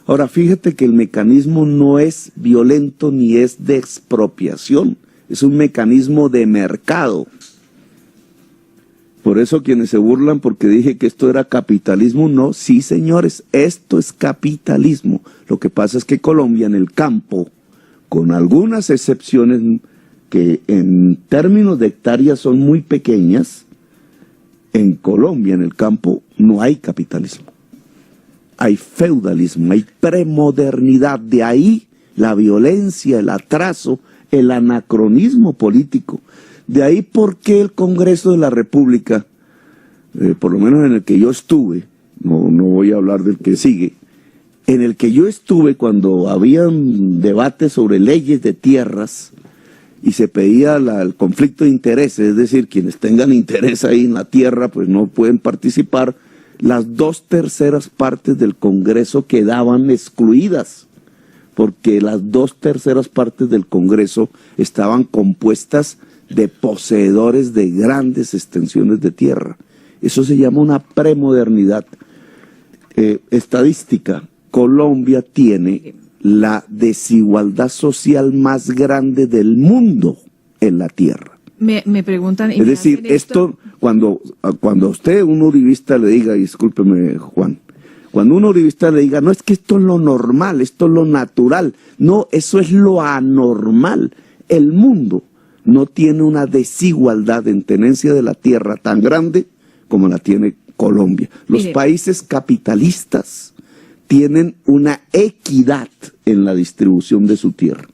Ahora, fíjate que el mecanismo no es violento ni es de expropiación, es un mecanismo de mercado. Por eso quienes se burlan porque dije que esto era capitalismo, no, sí señores, esto es capitalismo. Lo que pasa es que Colombia en el campo, con algunas excepciones que en términos de hectáreas son muy pequeñas, en Colombia en el campo no hay capitalismo. Hay feudalismo, hay premodernidad, de ahí la violencia, el atraso, el anacronismo político. De ahí por qué el Congreso de la República, por lo menos en el que yo estuve, no voy a hablar del que sigue, en el que yo estuve cuando había un debate sobre leyes de tierras y se pedía el conflicto de intereses, es decir, quienes tengan interés ahí en la tierra pues no pueden participar, las 2/3 partes del Congreso quedaban excluidas, porque las 2/3 partes del Congreso estaban compuestas de poseedores de grandes extensiones de tierra. Eso se llama una premodernidad. Estadística, Colombia tiene la desigualdad social más grande del mundo en la tierra. Me preguntan... y Es me decir, hacen esto, cuando a usted un uribista le diga, y discúlpeme Juan, cuando un uribista le diga, no es que esto es lo normal, esto es lo natural, no, eso es lo anormal. El mundo no tiene una desigualdad en tenencia de la tierra tan grande como la tiene Colombia. Los Mire. países capitalistas tienen una equidad en la distribución de su tierra.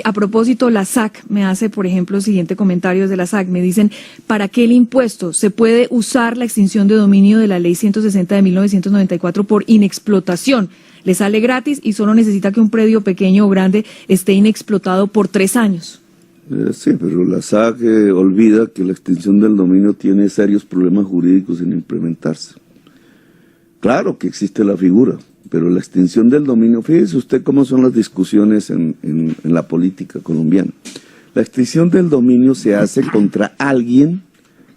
A propósito, la SAC me hace, por ejemplo, el siguiente comentario desde la SAC. Me dicen, ¿para qué el impuesto? ¿Se puede usar la extinción de dominio de la Ley 160 de 1994 por inexplotación? Le sale gratis y solo necesita que un predio pequeño o grande esté inexplotado por 3 años. Sí, pero la SAC olvida que la extinción del dominio tiene serios problemas jurídicos en implementarse. Claro que existe la figura, pero la extinción del dominio, fíjese usted cómo son las discusiones en la política colombiana. La extinción del dominio se hace contra alguien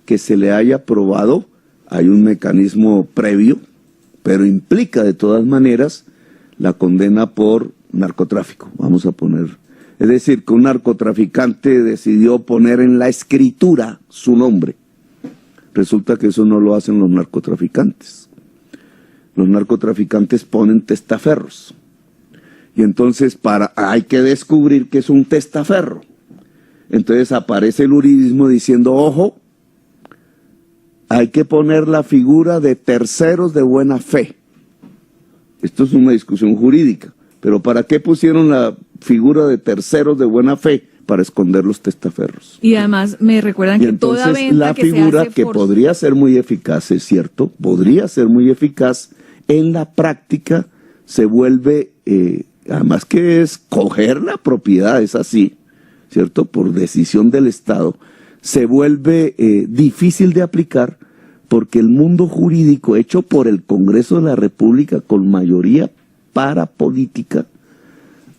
que se le haya probado, hay un mecanismo previo, pero implica de todas maneras la condena por narcotráfico, vamos a poner. Es decir, que un narcotraficante decidió poner en la escritura su nombre. Resulta que eso no lo hacen los narcotraficantes. Los narcotraficantes ponen testaferros. Y entonces hay que descubrir que es un testaferro. Entonces aparece el juridismo diciendo, ojo, hay que poner la figura de terceros de buena fe. Esto es una discusión jurídica. Pero ¿para qué pusieron la figura de terceros de buena fe? Para esconder los testaferros. Y además me recuerdan que toda venta la que figura se hace que podría ser muy eficaz, es cierto, podría ser muy eficaz, en la práctica se vuelve, además que es coger la propiedad, es así, ¿cierto? Por decisión del Estado, se vuelve difícil de aplicar porque el mundo jurídico hecho por el Congreso de la República con mayoría parapolítica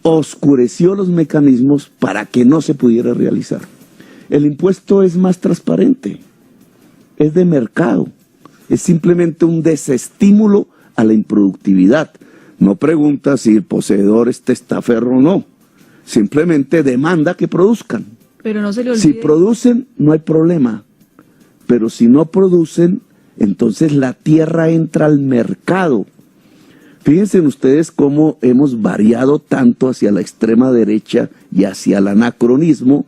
oscureció los mecanismos para que no se pudiera realizar. El impuesto es más transparente, es de mercado, es simplemente un desestímulo a la improductividad. No pregunta si el poseedor es testaferro o no, simplemente demanda que produzcan. Pero no se le olvide. Si producen, no hay problema, pero si no producen, entonces la tierra entra al mercado. Fíjense ustedes cómo hemos variado tanto hacia la extrema derecha y hacia el anacronismo,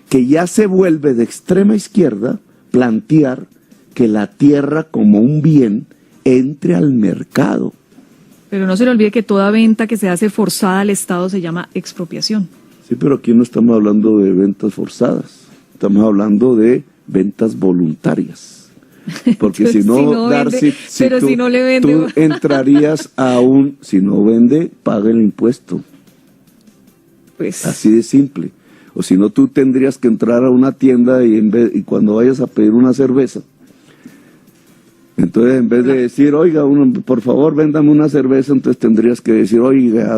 que ya se vuelve de extrema izquierda plantear que la tierra como un bien entre al mercado. Pero no se le olvide que toda venta que se hace forzada al Estado se llama expropiación. Sí, pero aquí no estamos hablando de ventas forzadas, estamos hablando de ventas voluntarias. Porque si no, Darcy, si no le vende, tú entrarías a si no vende, paga el impuesto. Pues así de simple. O si no, tú tendrías que entrar a una tienda y cuando vayas a pedir una cerveza, entonces en vez de decir, oiga, por favor, véndame una cerveza, entonces tendrías que decir, oiga,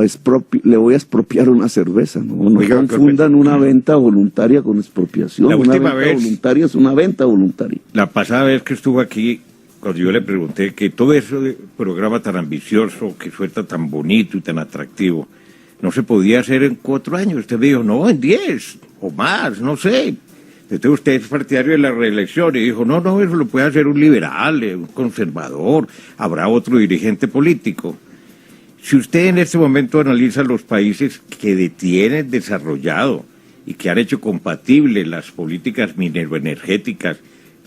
le voy a expropiar una cerveza. No confundan una venta voluntaria con expropiación. La última venta voluntaria es una venta voluntaria. La pasada vez que estuvo aquí, cuando yo le pregunté que todo ese programa tan ambicioso, que suelta tan bonito y tan atractivo, no se podía hacer en 4 años. Usted me dijo, no, en 10 o más, no sé. Entonces usted es partidario de la reelección y dijo, no, eso lo puede hacer un liberal, un conservador, habrá otro dirigente político. Si usted en este momento analiza los países que tienen desarrollado y que han hecho compatibles las políticas mineroenergéticas,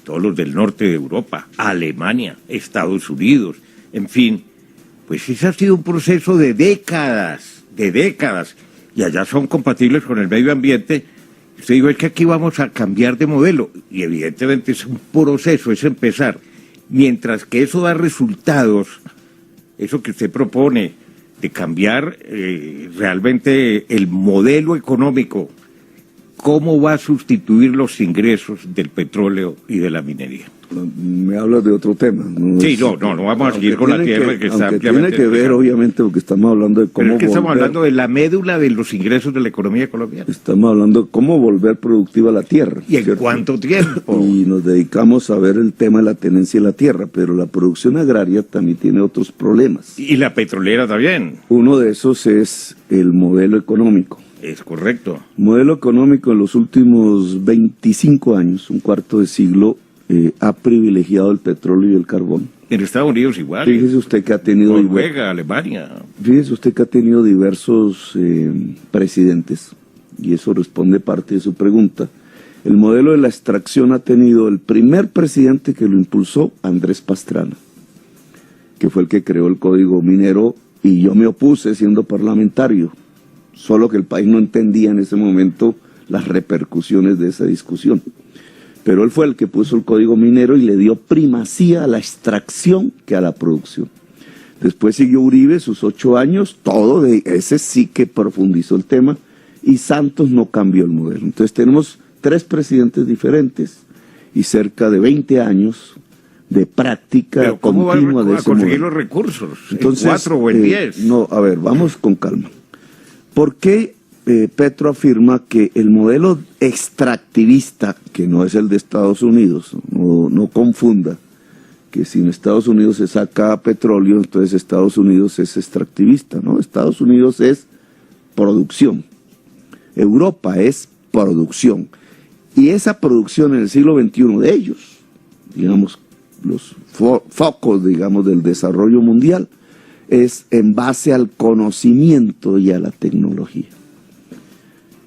todos los del norte de Europa, Alemania, Estados Unidos, en fin, pues ese ha sido un proceso de décadas, y allá son compatibles con el medio ambiente. Usted dijo, es que aquí vamos a cambiar de modelo, y evidentemente es un proceso, es empezar. Mientras que eso da resultados, eso que usted propone, de cambiar realmente el modelo económico, ¿cómo va a sustituir los ingresos del petróleo y de la minería? Me hablas de otro tema. Sí, no vamos a seguir con la tierra que está ampliamente... Tiene que ver, obviamente, porque estamos hablando de cómo Pero es que estamos hablando de la médula de los ingresos de la economía colombiana. Estamos hablando de cómo volver productiva la tierra. ¿Y en cuánto tiempo? Y nos dedicamos a ver el tema de la tenencia de la tierra, pero la producción agraria también tiene otros problemas. Y la petrolera también. Uno de esos es el modelo económico. Es correcto. Modelo económico en los últimos 25 años, un cuarto de siglo, ha privilegiado el petróleo y el carbón. En Estados Unidos igual. Fíjese usted que ha tenido... Noruega, Alemania. Fíjese usted que ha tenido diversos presidentes, y eso responde parte de su pregunta. El modelo de la extracción ha tenido el primer presidente que lo impulsó, Andrés Pastrana, que fue el que creó el Código Minero, y yo me opuse siendo parlamentario, solo que el país no entendía en ese momento las repercusiones de esa discusión. Pero él fue el que puso el Código Minero y le dio primacía a la extracción que a la producción. Después siguió Uribe, sus 8 años, ese sí que profundizó el tema, y Santos no cambió el modelo. Entonces tenemos 3 presidentes diferentes y cerca de 20 años de práctica Pero ¿cómo continua de va a ese conseguir modelo. los recursos? Entonces, ¿En 4 o en 10? No, a ver, vamos con calma. ¿Por qué Petro afirma que el modelo extractivista, que no es el de Estados Unidos, no confunda, que si en Estados Unidos se saca petróleo, entonces Estados Unidos es extractivista, ¿no? Estados Unidos es producción, Europa es producción, y esa producción en el siglo XXI de ellos, digamos, los focos, digamos, del desarrollo mundial, es en base al conocimiento y a la tecnología.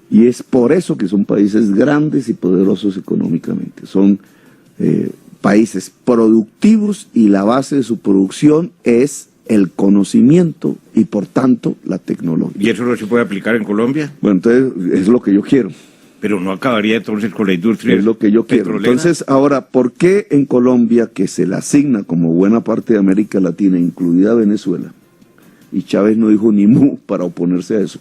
Y es por eso que son países grandes y poderosos económicamente. Son países productivos y la base de su producción es el conocimiento y por tanto la tecnología. ¿Y eso no se puede aplicar en Colombia? Bueno, entonces es lo que yo quiero. Pero no acabaría entonces con la industria Es lo que yo quiero. petrolera. Entonces, ahora, ¿por qué en Colombia, que se le asigna como buena parte de América Latina, incluida Venezuela, y Chávez no dijo ni mu para oponerse a eso?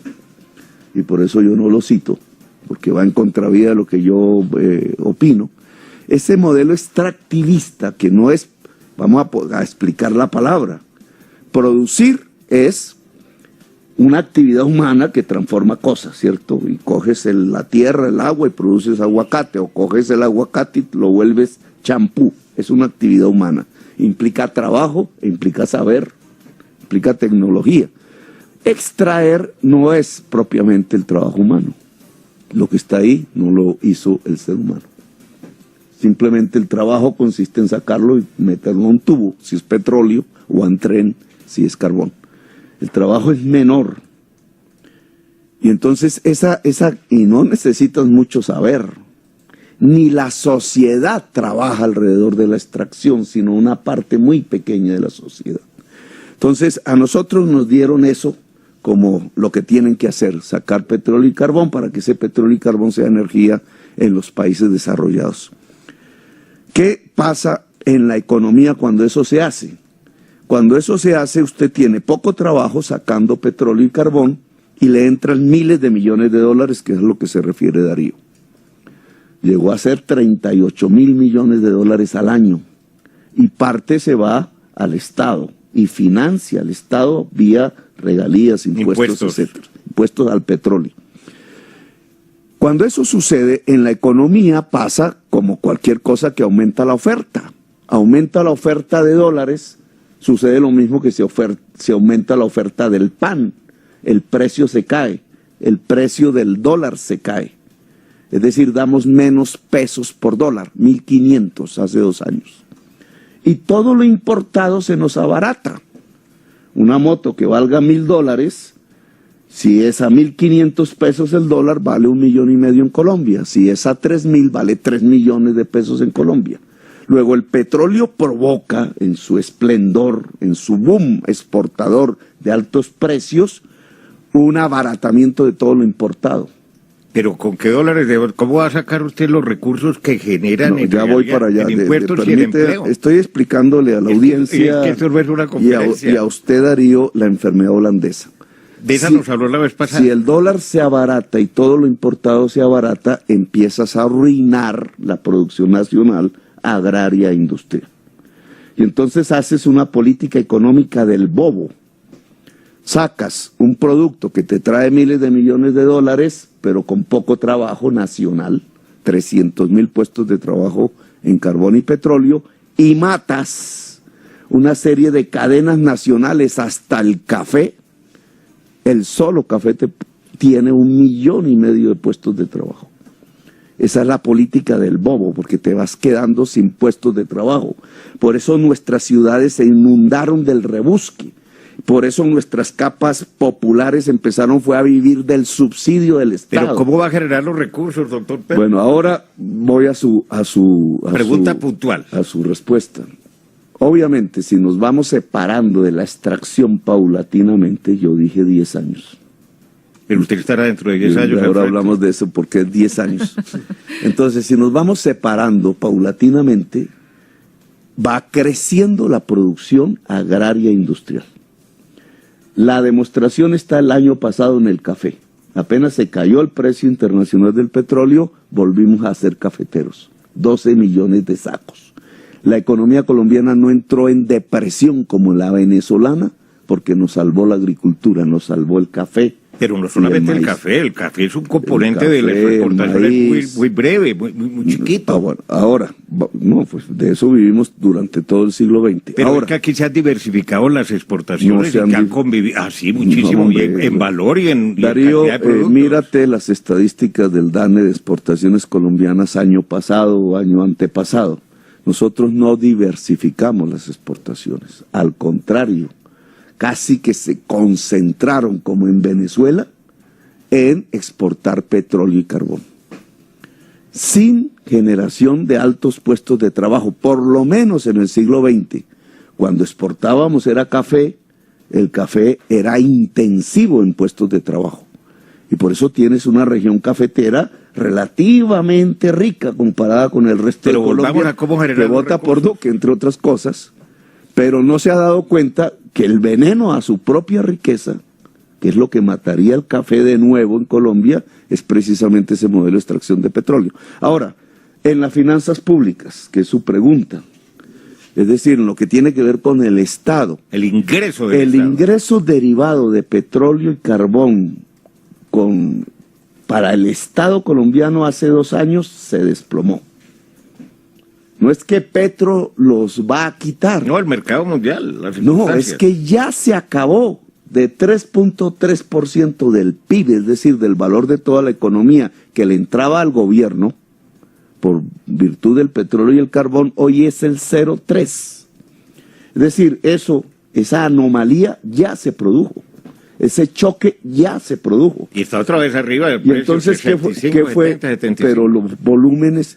Y por eso yo no lo cito, porque va en contravía de lo que yo opino. Ese modelo extractivista, que no es, vamos a explicar la palabra, producir es una actividad humana que transforma cosas, ¿cierto? Y coges la tierra, el agua y produces aguacate, o coges el aguacate y lo vuelves champú. Es una actividad humana. Implica trabajo, implica saber, implica tecnología. Extraer no es propiamente el trabajo humano. Lo que está ahí no lo hizo el ser humano. Simplemente el trabajo consiste en sacarlo y meterlo en un tubo, si es petróleo, o en tren, si es carbón. El trabajo es menor. Y entonces y no necesitas mucho saber. Ni la sociedad trabaja alrededor de la extracción, sino una parte muy pequeña de la sociedad. Entonces, a nosotros nos dieron eso como lo que tienen que hacer, sacar petróleo y carbón para que ese petróleo y carbón sea energía en los países desarrollados. ¿Qué pasa en la economía cuando eso se hace? Cuando eso se hace, usted tiene poco trabajo sacando petróleo y carbón y le entran miles de millones de dólares, que es a lo que se refiere Darío. Llegó a ser 38.000 millones de dólares al año y parte se va al Estado y financia al Estado vía regalías, impuestos, etcétera, impuestos al petróleo. Cuando eso sucede, en la economía pasa como cualquier cosa que aumenta la oferta. Aumenta la oferta de dólares, sucede lo mismo que se aumenta la oferta del pan. El precio se cae, el precio del dólar se cae. Es decir, damos menos pesos por dólar, 1.500 hace 2 años. Y todo lo importado se nos abarata. Una moto que valga $1.000, si es a 1.500 pesos el dólar, vale 1,5 millones en Colombia. Si es a 3.000, vale 3 millones de pesos en Colombia. Luego el petróleo provoca en su esplendor, en su boom exportador de altos precios, un abaratamiento de todo lo importado. Pero ¿con qué dólares? ¿Cómo va a sacar usted los recursos que generan ya voy para allá, en impuestos y en empleo? Estoy explicándole a la audiencia esto no es una conferencia. y a usted, Darío, la enfermedad holandesa. De esa nos habló la vez pasada. Si el dólar se abarata y todo lo importado se abarata, empiezas a arruinar la producción nacional agraria e industrial. Y entonces haces una política económica del bobo. Sacas un producto que te trae miles de millones de dólares, pero con poco trabajo nacional, 300,000 puestos de trabajo en carbón y petróleo, y matas una serie de cadenas nacionales hasta el café. El solo café tiene 1,5 millones de puestos de trabajo. Esa es la política del bobo, porque te vas quedando sin puestos de trabajo. Por eso nuestras ciudades se inundaron del rebusque. Por eso nuestras capas populares fue a vivir del subsidio del Estado. Pero ¿cómo va a generar los recursos, doctor Petro? Bueno, ahora voy a su pregunta puntual. A su respuesta. Obviamente, si nos vamos separando de la extracción paulatinamente, yo dije 10 años. Pero usted estará dentro de 10 años. Ahora hablamos de eso porque es 10 años. Entonces, si nos vamos separando paulatinamente, va creciendo la producción agraria e industrial. La demostración está el año pasado en el café. Apenas se cayó el precio internacional del petróleo, volvimos a ser cafeteros. 12 millones de sacos. La economía colombiana no entró en depresión como la venezolana porque nos salvó la agricultura, nos salvó el café. Pero no solamente el café es un componente de las exportaciones muy breve, muy chiquito. Bueno, ahora, no, pues de eso vivimos durante todo el siglo XX. Pero ahora, es que aquí se han diversificado las exportaciones no y que han convivido, muchísimo, no, y en valor y en Darío, cantidad de productos. mírate las estadísticas del DANE de exportaciones colombianas año pasado o año antepasado. Nosotros no diversificamos las exportaciones, al contrario, casi que se concentraron, como en Venezuela, en exportar petróleo y carbón, sin generación de altos puestos de trabajo, por lo menos en el siglo XX. Cuando exportábamos era café, el café era intensivo en puestos de trabajo, y por eso tienes una región cafetera relativamente rica comparada con el resto de Colombia, que vota por Duque, entre otras cosas, pero no se ha dado cuenta que el veneno a su propia riqueza, que es lo que mataría el café de nuevo en Colombia, es precisamente ese modelo de extracción de petróleo. Ahora, en las finanzas públicas, que es su pregunta, es decir, en lo que tiene que ver con el Estado. El ingreso ingreso derivado de petróleo y carbón para el Estado colombiano hace 2 años se desplomó. No es que Petro los va a quitar. No, el mercado mundial. No, es que ya se acabó. De 3.3% del PIB, es decir, del valor de toda la economía que le entraba al gobierno por virtud del petróleo y el carbón, hoy es el 0.3%. Es decir, esa anomalía ya se produjo. Ese choque ya se produjo. Y está otra vez arriba del precio. Y entonces, 65, ¿qué fue? 70, 75. Pero los volúmenes...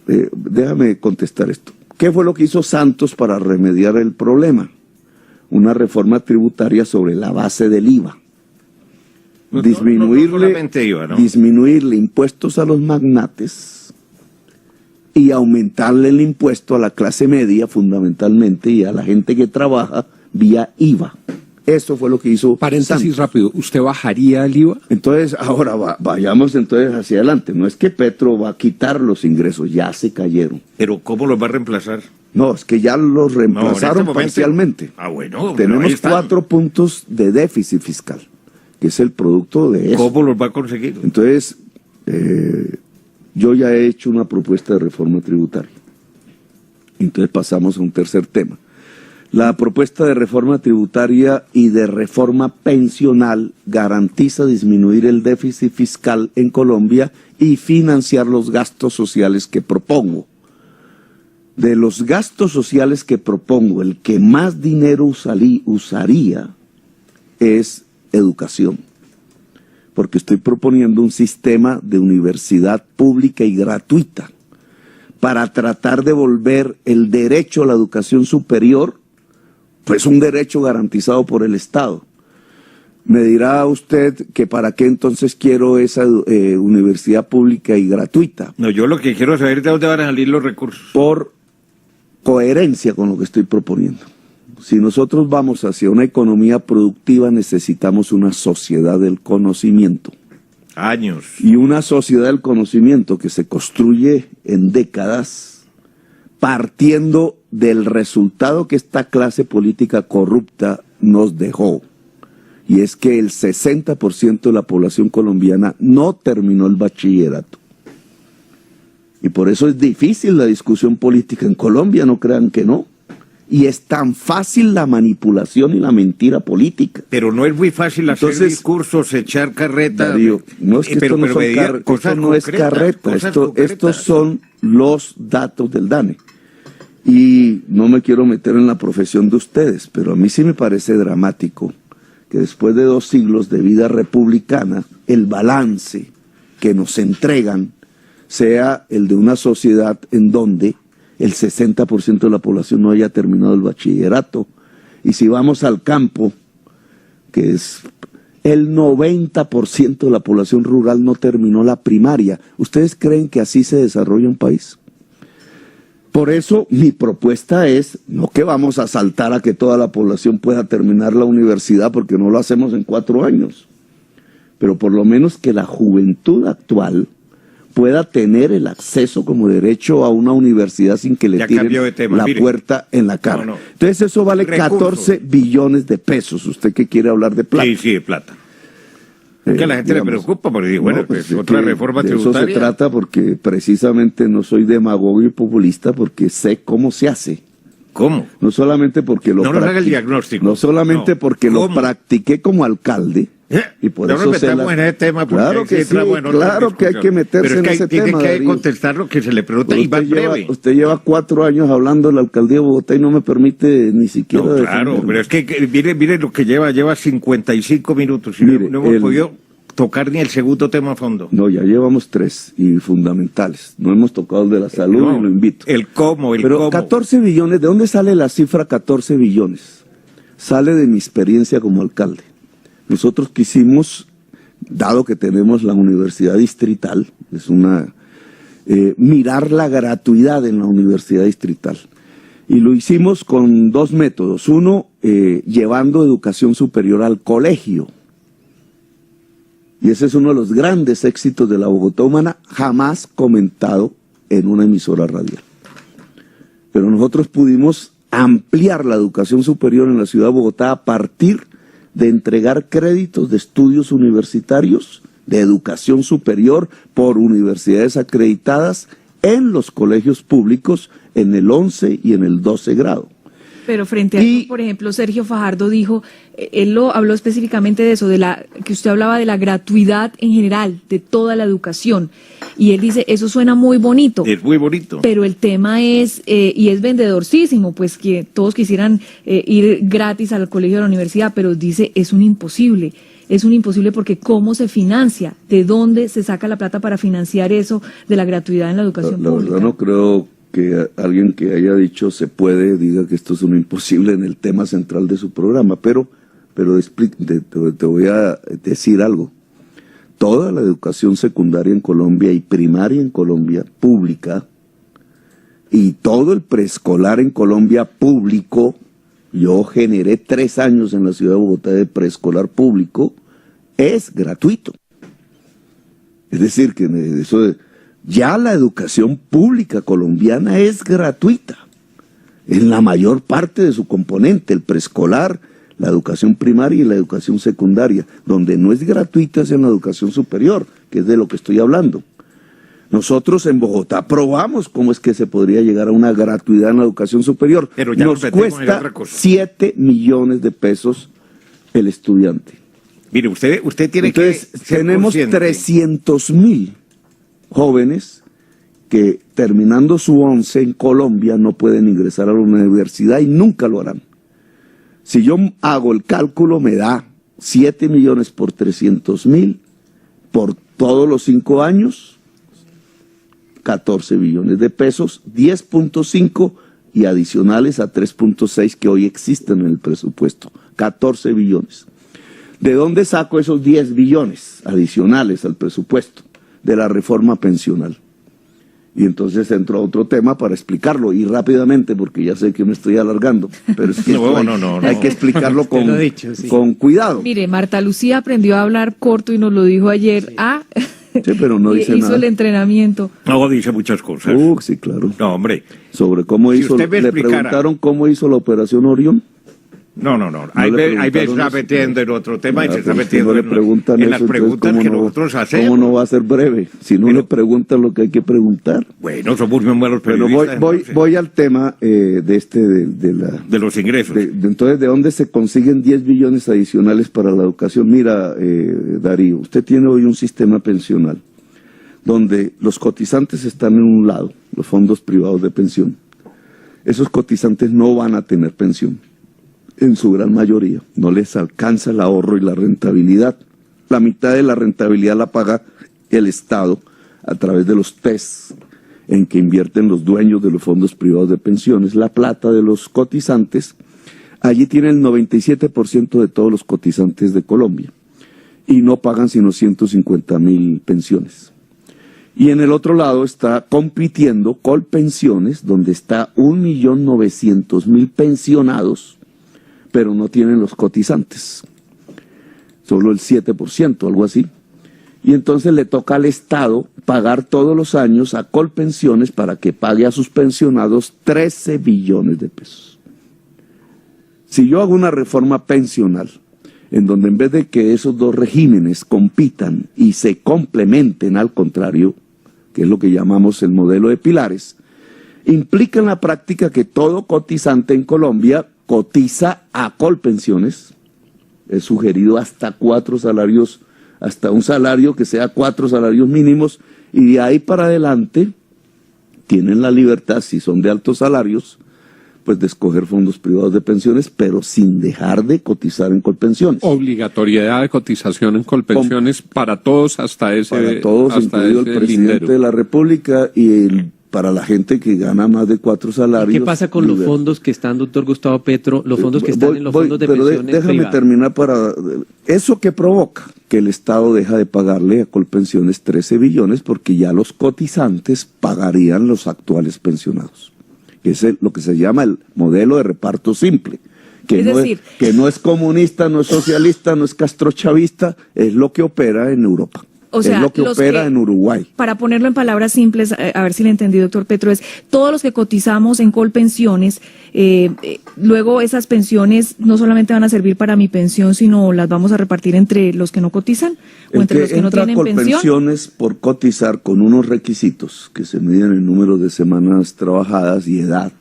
déjame contestar esto. ¿Qué fue lo que hizo Santos para remediar el problema? Una reforma tributaria sobre la base del IVA. Disminuirle impuestos a los magnates y aumentarle el impuesto a la clase media fundamentalmente y a la gente que trabaja vía IVA. Eso fue lo que hizo Paréntesis rápido, ¿usted bajaría el IVA? Entonces, ahora vayamos entonces hacia adelante. No es que Petro va a quitar los ingresos, ya se cayeron. ¿Pero cómo los va a reemplazar? No, es que ya los reemplazaron parcialmente. Bueno. Tenemos 4 puntos de déficit fiscal, que es el producto de eso. ¿Cómo los va a conseguir? Entonces, yo ya he hecho una propuesta de reforma tributaria. Entonces pasamos a un tercer tema. La propuesta de reforma tributaria y de reforma pensional garantiza disminuir el déficit fiscal en Colombia y financiar los gastos sociales que propongo. De los gastos sociales que propongo, el que más dinero usaría es educación, porque estoy proponiendo un sistema de universidad pública y gratuita para tratar de volver el derecho a la educación superior pues un derecho garantizado por el Estado. Me dirá usted que para qué entonces quiero esa universidad pública y gratuita. No, yo lo que quiero saber es de dónde van a salir los recursos. Por coherencia con lo que estoy proponiendo. Si nosotros vamos hacia una economía productiva, necesitamos una sociedad del conocimiento. Años. Y una sociedad del conocimiento que se construye en décadas, partiendo del resultado que esta clase política corrupta nos dejó. Y es que el 60% de la población colombiana no terminó el bachillerato. Y por eso es difícil la discusión política en Colombia, no crean que no. Y es tan fácil la manipulación y la mentira política. Pero no es muy fácil hacer discursos, echar carreta. Darío, no es que esto no es carreta, estos son los datos del DANE. Y no me quiero meter en la profesión de ustedes, pero a mí sí me parece dramático que después de 2 siglos de vida republicana, el balance que nos entregan sea el de una sociedad en donde el 60% de la población no haya terminado el bachillerato. Y si vamos al campo, que es el 90% de la población rural no terminó la primaria. ¿Ustedes creen que así se desarrolla un país? Por eso mi propuesta es, no que vamos a saltar a que toda la población pueda terminar la universidad porque no lo hacemos en 4 años, pero por lo menos que la juventud actual pueda tener el acceso como derecho a una universidad sin que le Ya tiren cambió de tema, la mire. puerta en la cara. No. Entonces eso vale Recursos. 14 billones de pesos, usted que quiere hablar de plata. Sí, de plata. Es que a la gente digamos, le preocupa, porque digo, bueno, no, pues, pues, otra que reforma de tributaria. eso se trata, porque precisamente no soy demagogo y populista, porque sé cómo se hace. ¿Cómo? No solamente porque lo No nos haga el practiqué, diagnóstico. no solamente No. porque lo ¿Cómo? practiqué como alcalde, y por no eso nos sé metamos en ese tema, porque claro ahí que sí, entramos en otra claro que hay que discusión. meterse Pero es en que ese tiene tema, que Darío. contestar lo que se le pregunta Pero y va breve. usted lleva 4 años hablando de la alcaldía de Bogotá y no me permite ni siquiera No, claro, defenderme. pero es que mire lo que lleva 55 minutos y Mire, no hemos podido tocar ni el segundo tema a fondo. No, ya llevamos 3 y fundamentales. No hemos tocado el de la salud No, y lo invito. El cómo. Pero 14 billones, ¿de dónde sale la cifra 14 billones? Sale de mi experiencia como alcalde. Nosotros quisimos, dado que tenemos la universidad distrital, es mirar la gratuidad en la universidad distrital. Y lo hicimos con 2 métodos. Uno, llevando educación superior al colegio. Y ese es uno de los grandes éxitos de la Bogotá Humana, jamás comentado en una emisora radial. Pero nosotros pudimos ampliar la educación superior en la ciudad de Bogotá a partir de entregar créditos de estudios universitarios de educación superior por universidades acreditadas en los colegios públicos en el 11 y en el 12 grado. Pero frente a eso, por ejemplo, Sergio Fajardo dijo, él lo habló específicamente de eso, que usted hablaba de la gratuidad en general, de toda la educación. Y él dice, eso suena muy bonito. Es muy bonito. Pero el tema es, y es vendedorcísimo, pues que todos quisieran ir gratis al colegio o a la universidad, pero dice, es un imposible porque ¿cómo se financia? ¿De dónde se saca la plata para financiar eso de la gratuidad en la educación La pública? verdad no creo que alguien que haya dicho se puede diga que esto es un imposible en el tema central de su programa, pero te voy a decir algo. Toda la educación secundaria en Colombia y primaria en Colombia pública y todo el preescolar en Colombia público, yo generé 3 años en la ciudad de Bogotá de preescolar público, es gratuito. Es decir, que ya la educación pública colombiana es gratuita en la mayor parte de su componente, el preescolar, la educación primaria y la educación secundaria. Donde no es gratuita es en la educación superior, que es de lo que estoy hablando. Nosotros en Bogotá probamos cómo es que se podría llegar a una gratuidad en la educación superior. Pero ya nos cuesta 7 millones de pesos el estudiante. Mire, usted tiene Entonces, que ser tenemos consciente. 300.000 jóvenes que terminando su 11 en Colombia no pueden ingresar a la universidad y nunca lo harán. Si yo hago el cálculo me da 7 millones por 300.000 por todos los 5 años, 14 billones de pesos, 10.5 y adicionales a 3.6 que hoy existen en el presupuesto, 14 billones. ¿De dónde saco esos 10 billones adicionales al presupuesto? De la reforma pensional. Y entonces entro a otro tema para explicarlo, y rápidamente, porque ya sé que me estoy alargando, pero es que hay que explicarlo con cuidado. Mire, Marta Lucía aprendió a hablar corto y nos lo dijo ayer. Sí, pero no dice hizo nada. el entrenamiento. No, dice muchas cosas. Sí, claro. No, hombre. Sobre cómo Si hizo, usted me le explicara. preguntaron cómo hizo la operación Orión. No. Ahí le se está preguntaron metiendo en otro tema y se está Pero metiendo no le preguntan en las eso, entonces, preguntas que nosotros hacemos. ¿Cómo no va a ser breve? Si no Pero- le preguntan lo que hay que preguntar. Bueno, somos muy malos Pero periodistas. entonces, voy al tema de los ingresos. entonces, ¿de dónde se consiguen 10 billones adicionales para la educación? Mira, Darío, usted tiene hoy un sistema pensional donde los cotizantes están en un lado, los fondos privados de pensión. Esos cotizantes no van a tener pensión, en su gran mayoría. No les alcanza el ahorro y la rentabilidad. La mitad de la rentabilidad la paga el Estado a través de los TES en que invierten los dueños de los fondos privados de pensiones. La plata de los cotizantes, allí tiene el 97% de todos los cotizantes de Colombia y no pagan sino 150.000 pensiones. Y en el otro lado está compitiendo Colpensiones, donde está 1.900.000 pensionados, pero no tienen los cotizantes, solo el 7%, algo así. y entonces le toca al Estado pagar todos los años a Colpensiones para que pague a sus pensionados 13 billones de pesos. Si yo hago una reforma pensional, en donde en vez de que esos dos regímenes compitan y se complementen, al contrario, que es lo que llamamos el modelo de pilares, implica en la práctica que todo cotizante en Colombia cotiza a Colpensiones. He sugerido hasta 4 salarios, hasta un salario que sea 4 salarios mínimos, y de ahí para adelante tienen la libertad, si son de altos salarios, pues de escoger fondos privados de pensiones, pero sin dejar de cotizar en Colpensiones. Obligatoriedad de cotización en Colpensiones para todos hasta ese para todos, hasta incluido el ese presidente lindero. de la República para la gente que gana más de 4 salarios. ¿Qué pasa con los fondos que están, doctor Gustavo Petro, los fondos que están en los fondos de pensiones déjame privadas? terminar para... ¿Eso qué provoca? Que el Estado deja de pagarle a Colpensiones 13 billones porque ya los cotizantes pagarían los actuales pensionados. Ese es lo que se llama el modelo de reparto simple. Que no es comunista, no es socialista, no es castrochavista, es lo que opera en Europa. O sea, es lo que opera en Uruguay. Para ponerlo en palabras simples, a ver si le entendí, doctor Petro, es todos los que cotizamos en Colpensiones, luego esas pensiones no solamente van a servir para mi pensión, sino las vamos a repartir entre los que no cotizan o entre los que no tienen pensión. Colpensiones por cotizar con unos requisitos que se miden en número de semanas trabajadas y edad.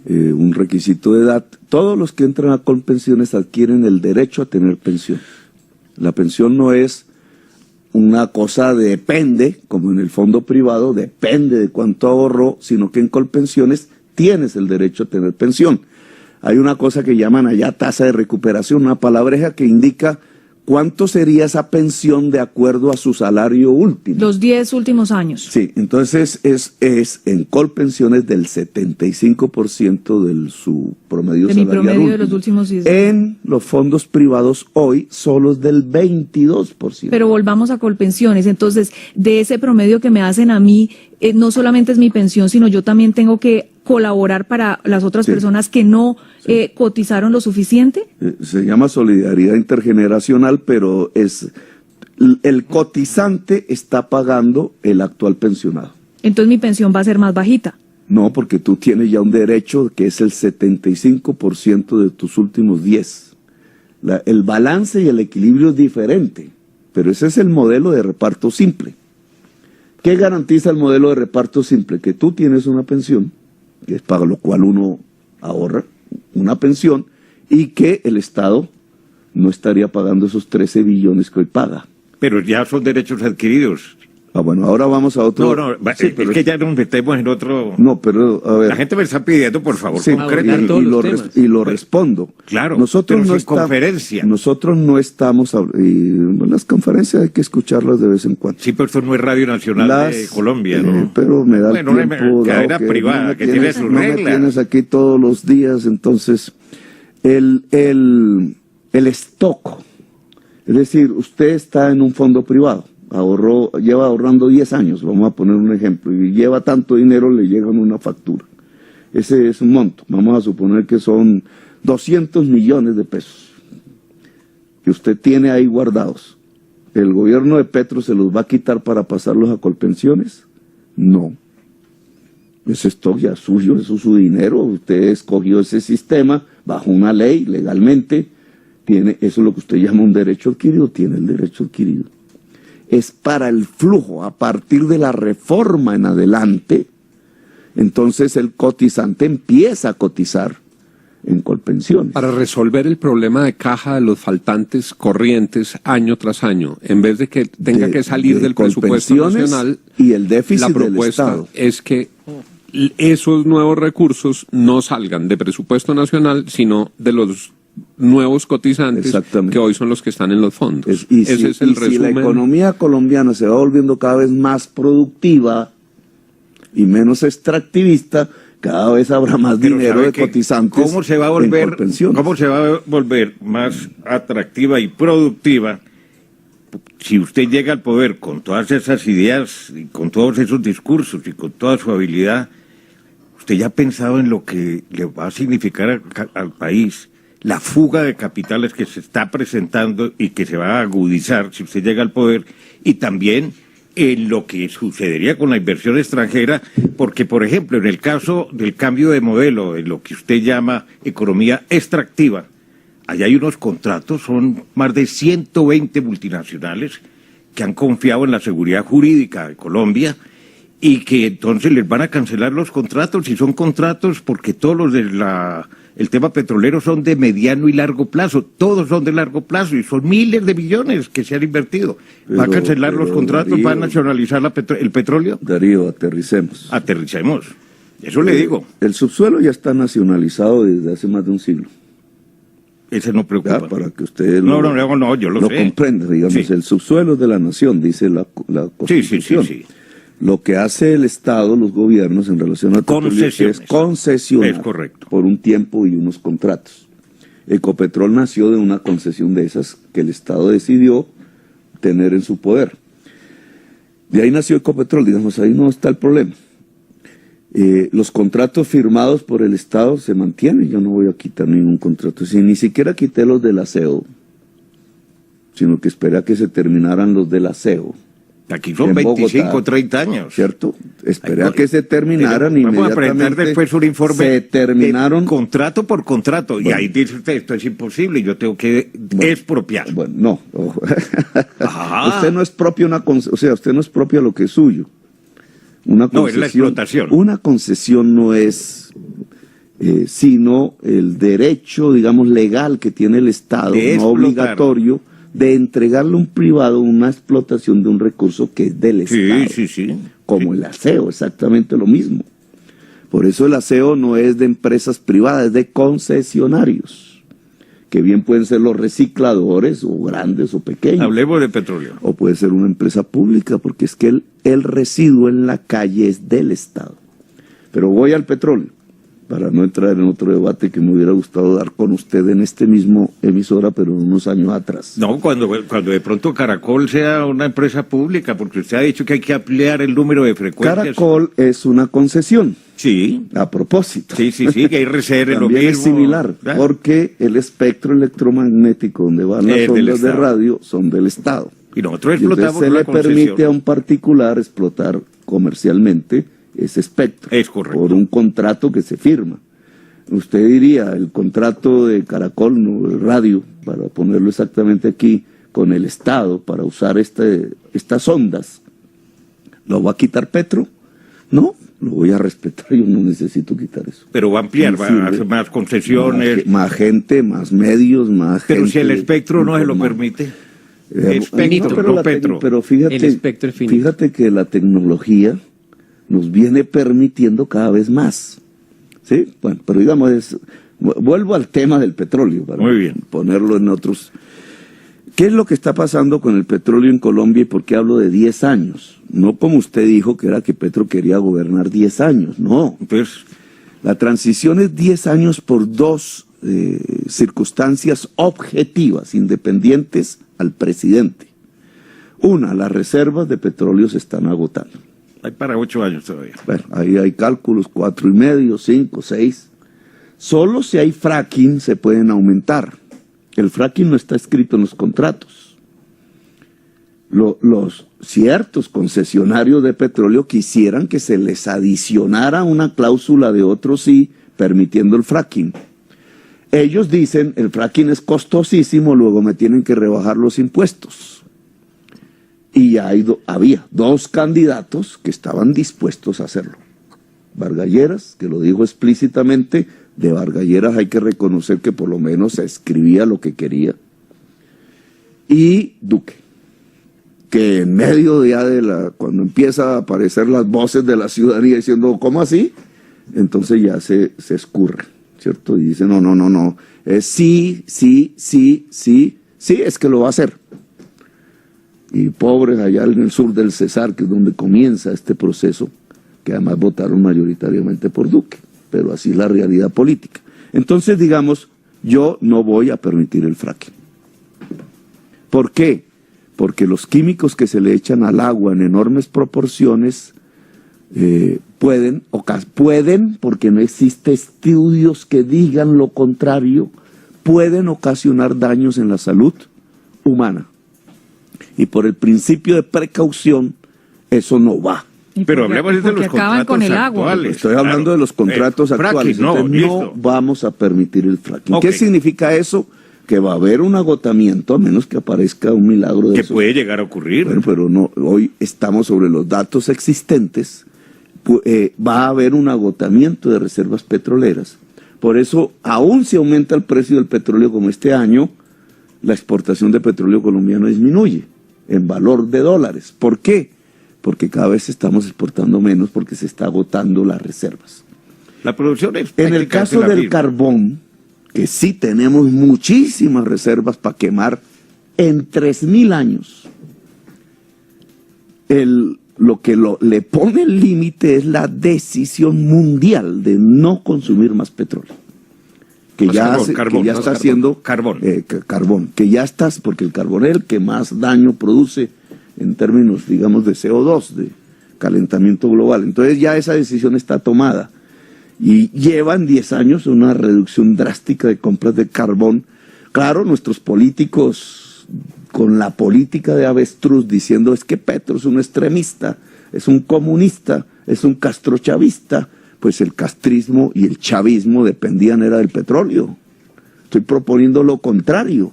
Un requisito de edad. Todos los que entran a Colpensiones adquieren el derecho a tener pensión. La pensión no es una cosa depende, como en el fondo privado, depende de cuánto ahorró, sino que en Colpensiones tienes el derecho a tener pensión. Hay una cosa que llaman allá tasa de recuperación, una palabreja que indica cuánto sería esa pensión de acuerdo a su salario último. Los 10 últimos años. Sí, entonces es en Colpensiones del 75% de su promedio salarial promedio último. De los últimos 10 años. En los fondos privados hoy solo es del 22%. Pero volvamos a Colpensiones, entonces de ese promedio que me hacen a mí, no solamente es mi pensión, sino yo también tengo que colaborar para las otras personas que no cotizaron lo suficiente. Se llama solidaridad intergeneracional, pero es el cotizante está pagando el actual pensionado. Entonces mi pensión va a ser más bajita. No, porque tú tienes ya un derecho que es el 75% de tus últimos 10. El balance y el equilibrio es diferente, pero ese es el modelo de reparto simple. ¿Qué garantiza el modelo de reparto simple? Que tú tienes una pensión, que es para lo cual uno ahorra, una pensión, y que el Estado no estaría pagando esos 13 billones que hoy paga. Pero ya son derechos adquiridos. Ah, bueno, ahora vamos a otro... No, sí, es que ya nos metemos en otro... No, pero a ver... La gente me está pidiendo, por favor, sí, concreten. y lo respondo. Claro, nosotros pero no sin conferencia. Nosotros no estamos... las conferencias hay que escucharlas de vez en cuando. Sí, pero esto no es Radio Nacional de Colombia, ¿no? Pero me da el tiempo... Cadena privada, que tiene sus reglas. No me tienes aquí todos los días, entonces... El stock, es decir, usted está en un fondo privado, lleva ahorrando 10 años, vamos a poner un ejemplo, y lleva tanto dinero, le llega una factura. Ese es un monto, vamos a suponer que son 200 millones de pesos que usted tiene ahí guardados. ¿El gobierno de Petro se los va a quitar para pasarlos a Colpensiones? No. Ese stock ya es suyo, eso es su dinero, usted escogió ese sistema bajo una ley, legalmente, eso es lo que usted llama un derecho adquirido, tiene el derecho adquirido. Es para el flujo, a partir de la reforma en adelante, entonces el cotizante empieza a cotizar en Colpensiones. Para resolver el problema de caja de los faltantes corrientes año tras año, en vez de que tenga que salir del presupuesto nacional, y el déficit la propuesta del Estado es que esos nuevos recursos no salgan de presupuesto nacional, sino de los nuevos cotizantes que hoy son los que están en los fondos. Ese es el resumen. Si la economía colombiana se va volviendo cada vez más productiva y menos extractivista, cada vez habrá más dinero de cotizantes. ¿Cómo se va a volver más atractiva y productiva si usted llega al poder con todas esas ideas y con todos esos discursos y con toda su habilidad? ¿Usted ya ha pensado en lo que le va a significar al país la fuga de capitales que se está presentando y que se va a agudizar si usted llega al poder, y también en lo que sucedería con la inversión extranjera, porque, por ejemplo, en el caso del cambio de modelo, en lo que usted llama economía extractiva, allá hay unos contratos, son más de 120 multinacionales que han confiado en la seguridad jurídica de Colombia y que entonces les van a cancelar los contratos, y son contratos porque todos los el tema petrolero son de mediano y largo plazo, todos son de largo plazo y son miles de millones que se han invertido. ¿Va a cancelar los contratos? Darío, ¿va a nacionalizar el petróleo? Darío, aterricemos. Aterricemos, eso le digo. El subsuelo ya está nacionalizado desde hace más de un siglo. Ese no preocupa. Ya, para que ustedes no, yo lo sé. comprenda, digamos, sí. El subsuelo de la nación, dice la Constitución. Sí. Lo que hace el Estado, los gobiernos en relación al petróleo es concesionar, es correcto, por un tiempo y unos contratos. Ecopetrol nació de una concesión de esas que el Estado decidió tener en su poder. De ahí nació Ecopetrol, digamos, ahí no está el problema. Los contratos firmados por el Estado se mantienen, yo no voy a quitar ningún contrato, ni siquiera quité los del aseo, sino que esperé a que se terminaran los del aseo. Aquí son 25, 30 años. ¿Cierto? Esperé a que se terminaran y vamos a presentar después un informe. Se terminaron. Contrato por contrato. Bueno, y ahí dice usted, esto es imposible, yo tengo que expropiar. Bueno, no. Usted no es propio usted no es propio lo que es suyo. Una concesión, no, es la explotación. Una concesión no es sino el derecho, digamos, legal que tiene el Estado, no obligatorio, de entregarle a un privado una explotación de un recurso que es del Estado. Sí. Como el aseo, exactamente lo mismo. Por eso el aseo no es de empresas privadas, es de concesionarios, que bien pueden ser los recicladores, o grandes o pequeños. Hablemos de petróleo. O puede ser una empresa pública, porque es que el residuo en la calle es del Estado. Pero voy al petróleo, para no entrar en otro debate que me hubiera gustado dar con usted en este mismo emisora, pero unos años atrás. No, cuando de pronto Caracol sea una empresa pública, porque usted ha dicho que hay que ampliar el número de frecuencias. Caracol es una concesión. Sí. A propósito. Sí, que hay RCR lo mismo. Es similar, porque el espectro electromagnético donde van las ondas de radio son del Estado. Y nosotros explotamos se le permite a un particular explotar comercialmente ese espectro. Es correcto. Por un contrato que se firma. Usted diría, el contrato de Caracol, no, radio, para ponerlo exactamente aquí, con el Estado, para usar estas ondas, ¿lo va a quitar Petro? No, lo voy a respetar, yo no necesito quitar eso. Pero va a ampliar, va a hacer más concesiones. Más gente, más medios, más pero gente. Pero si el espectro no se lo permite. Pero fíjate que la tecnología nos viene permitiendo cada vez más. ¿Sí? Bueno, pero digamos, vuelvo al tema del petróleo, para muy bien, ponerlo en otros. ¿Qué es lo que está pasando con el petróleo en Colombia y por qué hablo de 10 años? No como usted dijo, que era que Petro quería gobernar 10 años, no. Entonces, la transición es 10 años por dos circunstancias objetivas, independientes al presidente. Una, las reservas de petróleo se están agotando. Hay para 8 años todavía. Bueno, ahí hay cálculos, 4,5, 5, 6. Solo si hay fracking se pueden aumentar. El fracking no está escrito en los contratos. Los ciertos concesionarios de petróleo quisieran que se les adicionara una cláusula de otro sí, permitiendo el fracking. Ellos dicen, el fracking es costosísimo, luego me tienen que rebajar los impuestos. Y ya había dos candidatos que estaban dispuestos a hacerlo. Vargas Lleras, que lo dijo explícitamente, de Vargas Lleras hay que reconocer que por lo menos se escribía lo que quería. Y Duque, que en medio ya cuando empieza a aparecer las voces de la ciudadanía diciendo, ¿cómo así? Entonces ya se escurre, ¿cierto? Y dice, no, sí, es que lo va a hacer. Y pobres allá en el sur del Cesar, que es donde comienza este proceso, que además votaron mayoritariamente por Duque, pero así es la realidad política. Entonces, digamos, yo no voy a permitir el fracking. ¿Por qué? Porque los químicos que se le echan al agua en enormes proporciones pueden, porque no existen estudios que digan lo contrario, pueden ocasionar daños en la salud humana. Y por el principio de precaución, eso no va. Pero hablemos de los acaban contratos con el agua. actuales. Estoy hablando de los contratos actuales. Fracking, no, Entonces, no listo. vamos a permitir el fracking. Ok. ¿Qué significa eso? Que va a haber un agotamiento, a menos que aparezca un milagro de Que eso. puede llegar a ocurrir. Bueno, pero no, hoy estamos sobre los datos existentes. Va a haber un agotamiento de reservas petroleras. Por eso, aún si aumenta el precio del petróleo como este año, la exportación de petróleo colombiano disminuye en valor de dólares. ¿Por qué? Porque cada vez estamos exportando menos porque se está agotando las reservas. La producción es En el prácticamente caso la del misma. carbón, que sí tenemos muchísimas reservas para quemar en 3.000 años, lo que le pone el límite es la decisión mundial de no consumir más petróleo. Que Más ya, carbón, que ya más está carbón. haciendo Carbón. carbón, que ya está, porque el carbón es el que más daño produce en términos, digamos, de CO2, de calentamiento global. Entonces ya esa decisión está tomada. Y llevan 10 años una reducción drástica de compras de carbón. Claro, nuestros políticos con la política de avestruz diciendo es que Petro es un extremista, es un comunista, es un castrochavista, pues el castrismo y el chavismo dependían era del petróleo. Estoy proponiendo lo contrario,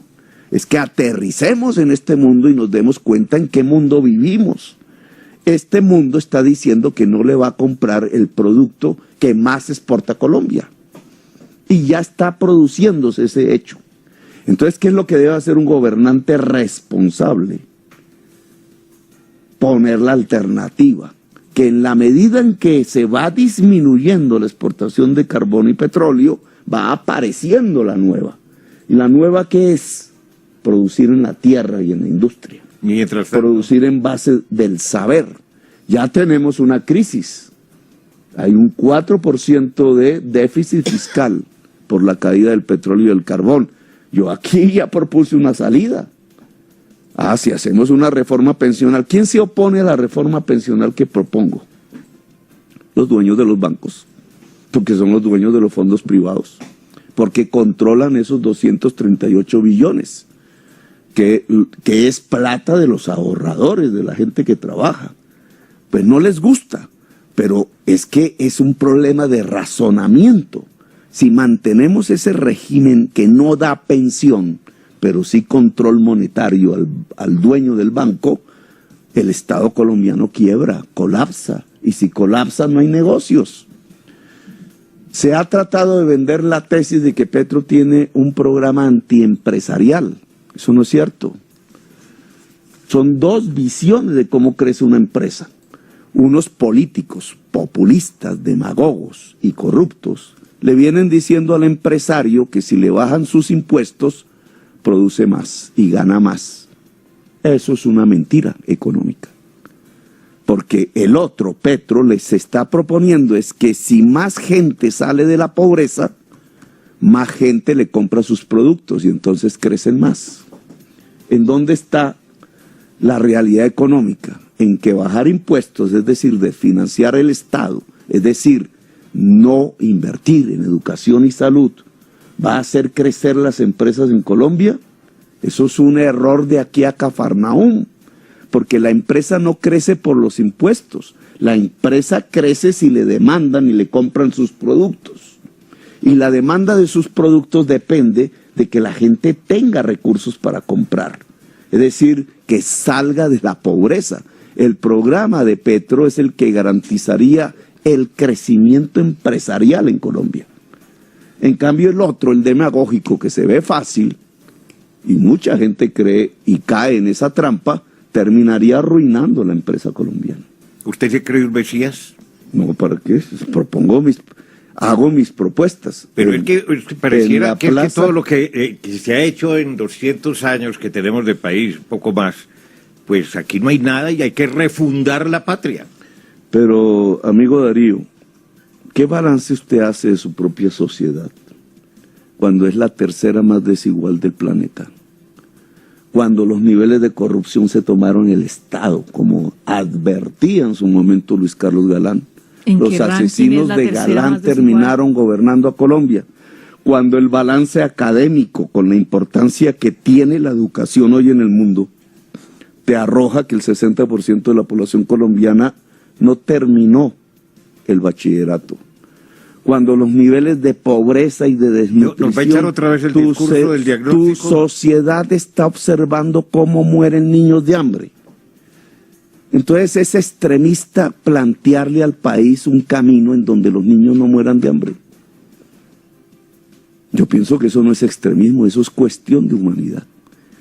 es que aterricemos en este mundo y nos demos cuenta en qué mundo vivimos. Este mundo está diciendo que no le va a comprar el producto que más exporta Colombia. Y ya está produciéndose ese hecho. Entonces, ¿qué es lo que debe hacer un gobernante responsable? Poner la alternativa. Que en la medida en que se va disminuyendo la exportación de carbón y petróleo, va apareciendo la nueva. ¿Y la nueva qué es? Producir en la tierra y en la industria. Mientras tanto, Producir en base del saber. Ya tenemos una crisis. Hay un 4% de déficit fiscal por la caída del petróleo y del carbón. Yo aquí ya propuse una salida. Si hacemos una reforma pensional. ¿Quién se opone a la reforma pensional que propongo? Los dueños de los bancos, porque son los dueños de los fondos privados, porque controlan esos 238 billones, que es plata de los ahorradores, de la gente que trabaja. Pues no les gusta, pero es que es un problema de razonamiento. Si mantenemos ese régimen que no da pensión, pero sí control monetario al dueño del banco, el Estado colombiano quiebra, colapsa, y si colapsa no hay negocios. Se ha tratado de vender la tesis de que Petro tiene un programa antiempresarial. Eso no es cierto. Son dos visiones de cómo crece una empresa. Unos políticos populistas, demagogos y corruptos le vienen diciendo al empresario que si le bajan sus impuestos, produce más y gana más. Eso es una mentira económica. Porque el otro, Petro, les está proponiendo es que si más gente sale de la pobreza, más gente le compra sus productos y entonces crecen más. ¿En dónde está la realidad económica? En que bajar impuestos, es decir, desfinanciar el Estado, es decir, no invertir en educación y salud, va a hacer crecer las empresas en Colombia. Eso es un error de aquí a Cafarnaúm, porque la empresa no crece por los impuestos, la empresa crece si le demandan y le compran sus productos. Y la demanda de sus productos depende de que la gente tenga recursos para comprar, es decir, que salga de la pobreza. El programa de Petro es el que garantizaría el crecimiento empresarial en Colombia. En cambio el otro, el demagógico, que se ve fácil, y mucha gente cree y cae en esa trampa, terminaría arruinando la empresa colombiana. ¿usted se cree un mesías? No, ¿para qué? Hago mis propuestas. Pero es que pareciera en que, es que plaza, todo lo que se ha hecho en 200 años que tenemos de país, poco más, pues aquí no hay nada y hay que refundar la patria. Pero, amigo Darío, ¿qué balance usted hace de su propia sociedad cuando es la tercera más desigual del planeta? Cuando los niveles de corrupción se tomaron el Estado, como advertía en su momento Luis Carlos Galán. Los asesinos de Galán terminaron gobernando a Colombia. cuando el balance académico, con la importancia que tiene la educación hoy en el mundo, te arroja que el 60% de la población colombiana no terminó el bachillerato. Cuando los niveles de pobreza y de desnutrición... Nos va a echar otra vez el discurso del diagnóstico. Tu sociedad está observando cómo mueren niños de hambre. Entonces es extremista plantearle al país un camino en donde los niños no mueran de hambre. Yo pienso que eso no es extremismo, eso es cuestión de humanidad.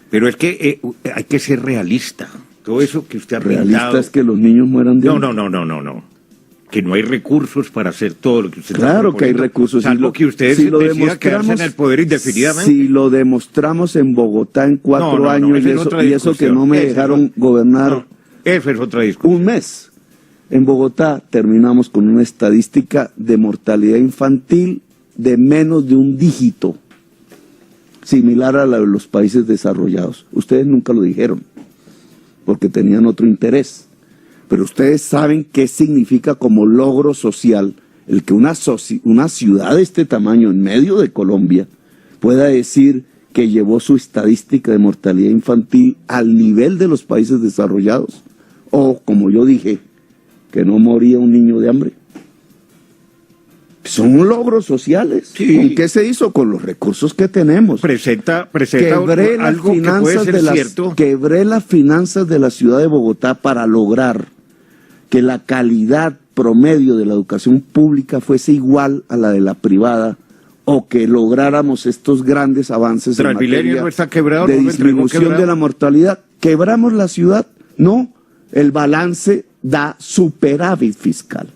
Pero es que hay que ser realista. Todo eso que usted ha Realista pintado... es que los niños mueran de hambre. No. Que no hay recursos para hacer todo lo que usted está Claro que hay proponiendo, recursos. Salvo que ustedes decidan quedarse en el poder indefinidamente. Si lo demostramos en Bogotá en 4 años y eso que no me dejaron gobernar esa es otra discusión. un mes. En Bogotá terminamos con una estadística de mortalidad infantil de menos de un dígito, similar a la de los países desarrollados. Ustedes nunca lo dijeron, porque tenían otro interés. Pero ustedes saben qué significa como logro social el que una ciudad de este tamaño en medio de Colombia pueda decir que llevó su estadística de mortalidad infantil al nivel de los países desarrollados. O, como yo dije, que no moría un niño de hambre. Son logros sociales. Sí. ¿Con qué se hizo? Con los recursos que tenemos. Presenta Quebré las algo que puede finanzas ser cierto. Quebré las finanzas de la ciudad de Bogotá para lograr que la calidad promedio de la educación pública fuese igual a la de la privada, o que lográramos estos grandes avances en Transmilenio materia no está quebrado, de no lo entregó disminución quebrado. de la mortalidad. ¿Quebramos la ciudad? No, el balance da superávit fiscal.